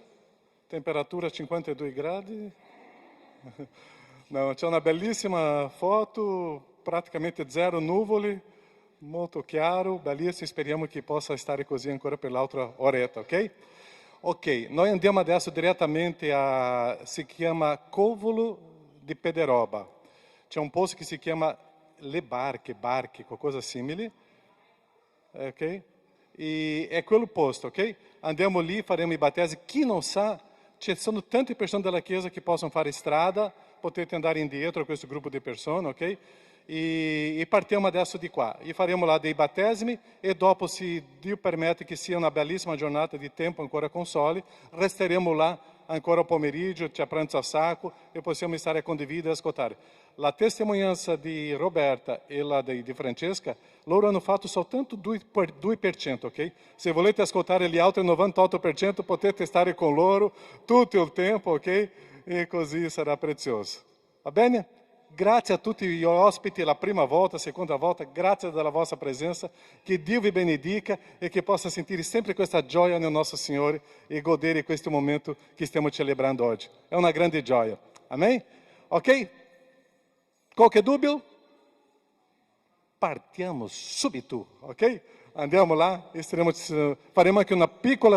temperatura 52 gradi. No, c'è una bellissima foto, praticamente 0 nuvole, molto chiaro, bellissimo, speriamo che possa stare così ancora per l'altra oretta, ok? Ok, noi andiamo adesso direttamente si chiama Covolo di Pederoba. C'è un posto che si chiama Le Barche, qualcosa simile. ok? E è quello posto, ok? Andiamo lì, faremo i battesimi. Chi non sa, ci sono tante persone della Chiesa che possono fare strada, potete andare indietro a questo gruppo di persone, ok? E partiamo adesso di qua. E faremo lá dei battesimi e dopo, se Dio permette che sia una bellissima giornata di tempo ancora con sole, resteremo là ancora al pomeriggio, c'è pranzo a sacco e possiamo stare a condividere e ascoltare. La testimonianza di Roberta e la di Francesca, loro hanno fatto soltanto 2%, ok? Se volete ascoltare gli altri 98%, potete stare con loro tutto il tempo, ok? E così sarà prezioso. Va bene? Grazie a tutti gli ospiti, la prima volta, seconda volta, grazie della vostra presenza, che Dio vi benedica e che possa sentire sempre questa gioia nel nostro Signore e godere questo momento che stiamo celebrando oggi. È una grande gioia. Amém? Ok? Qualche dubbio? Partiamo subito, ok? Andiamo là e faremo anche una piccola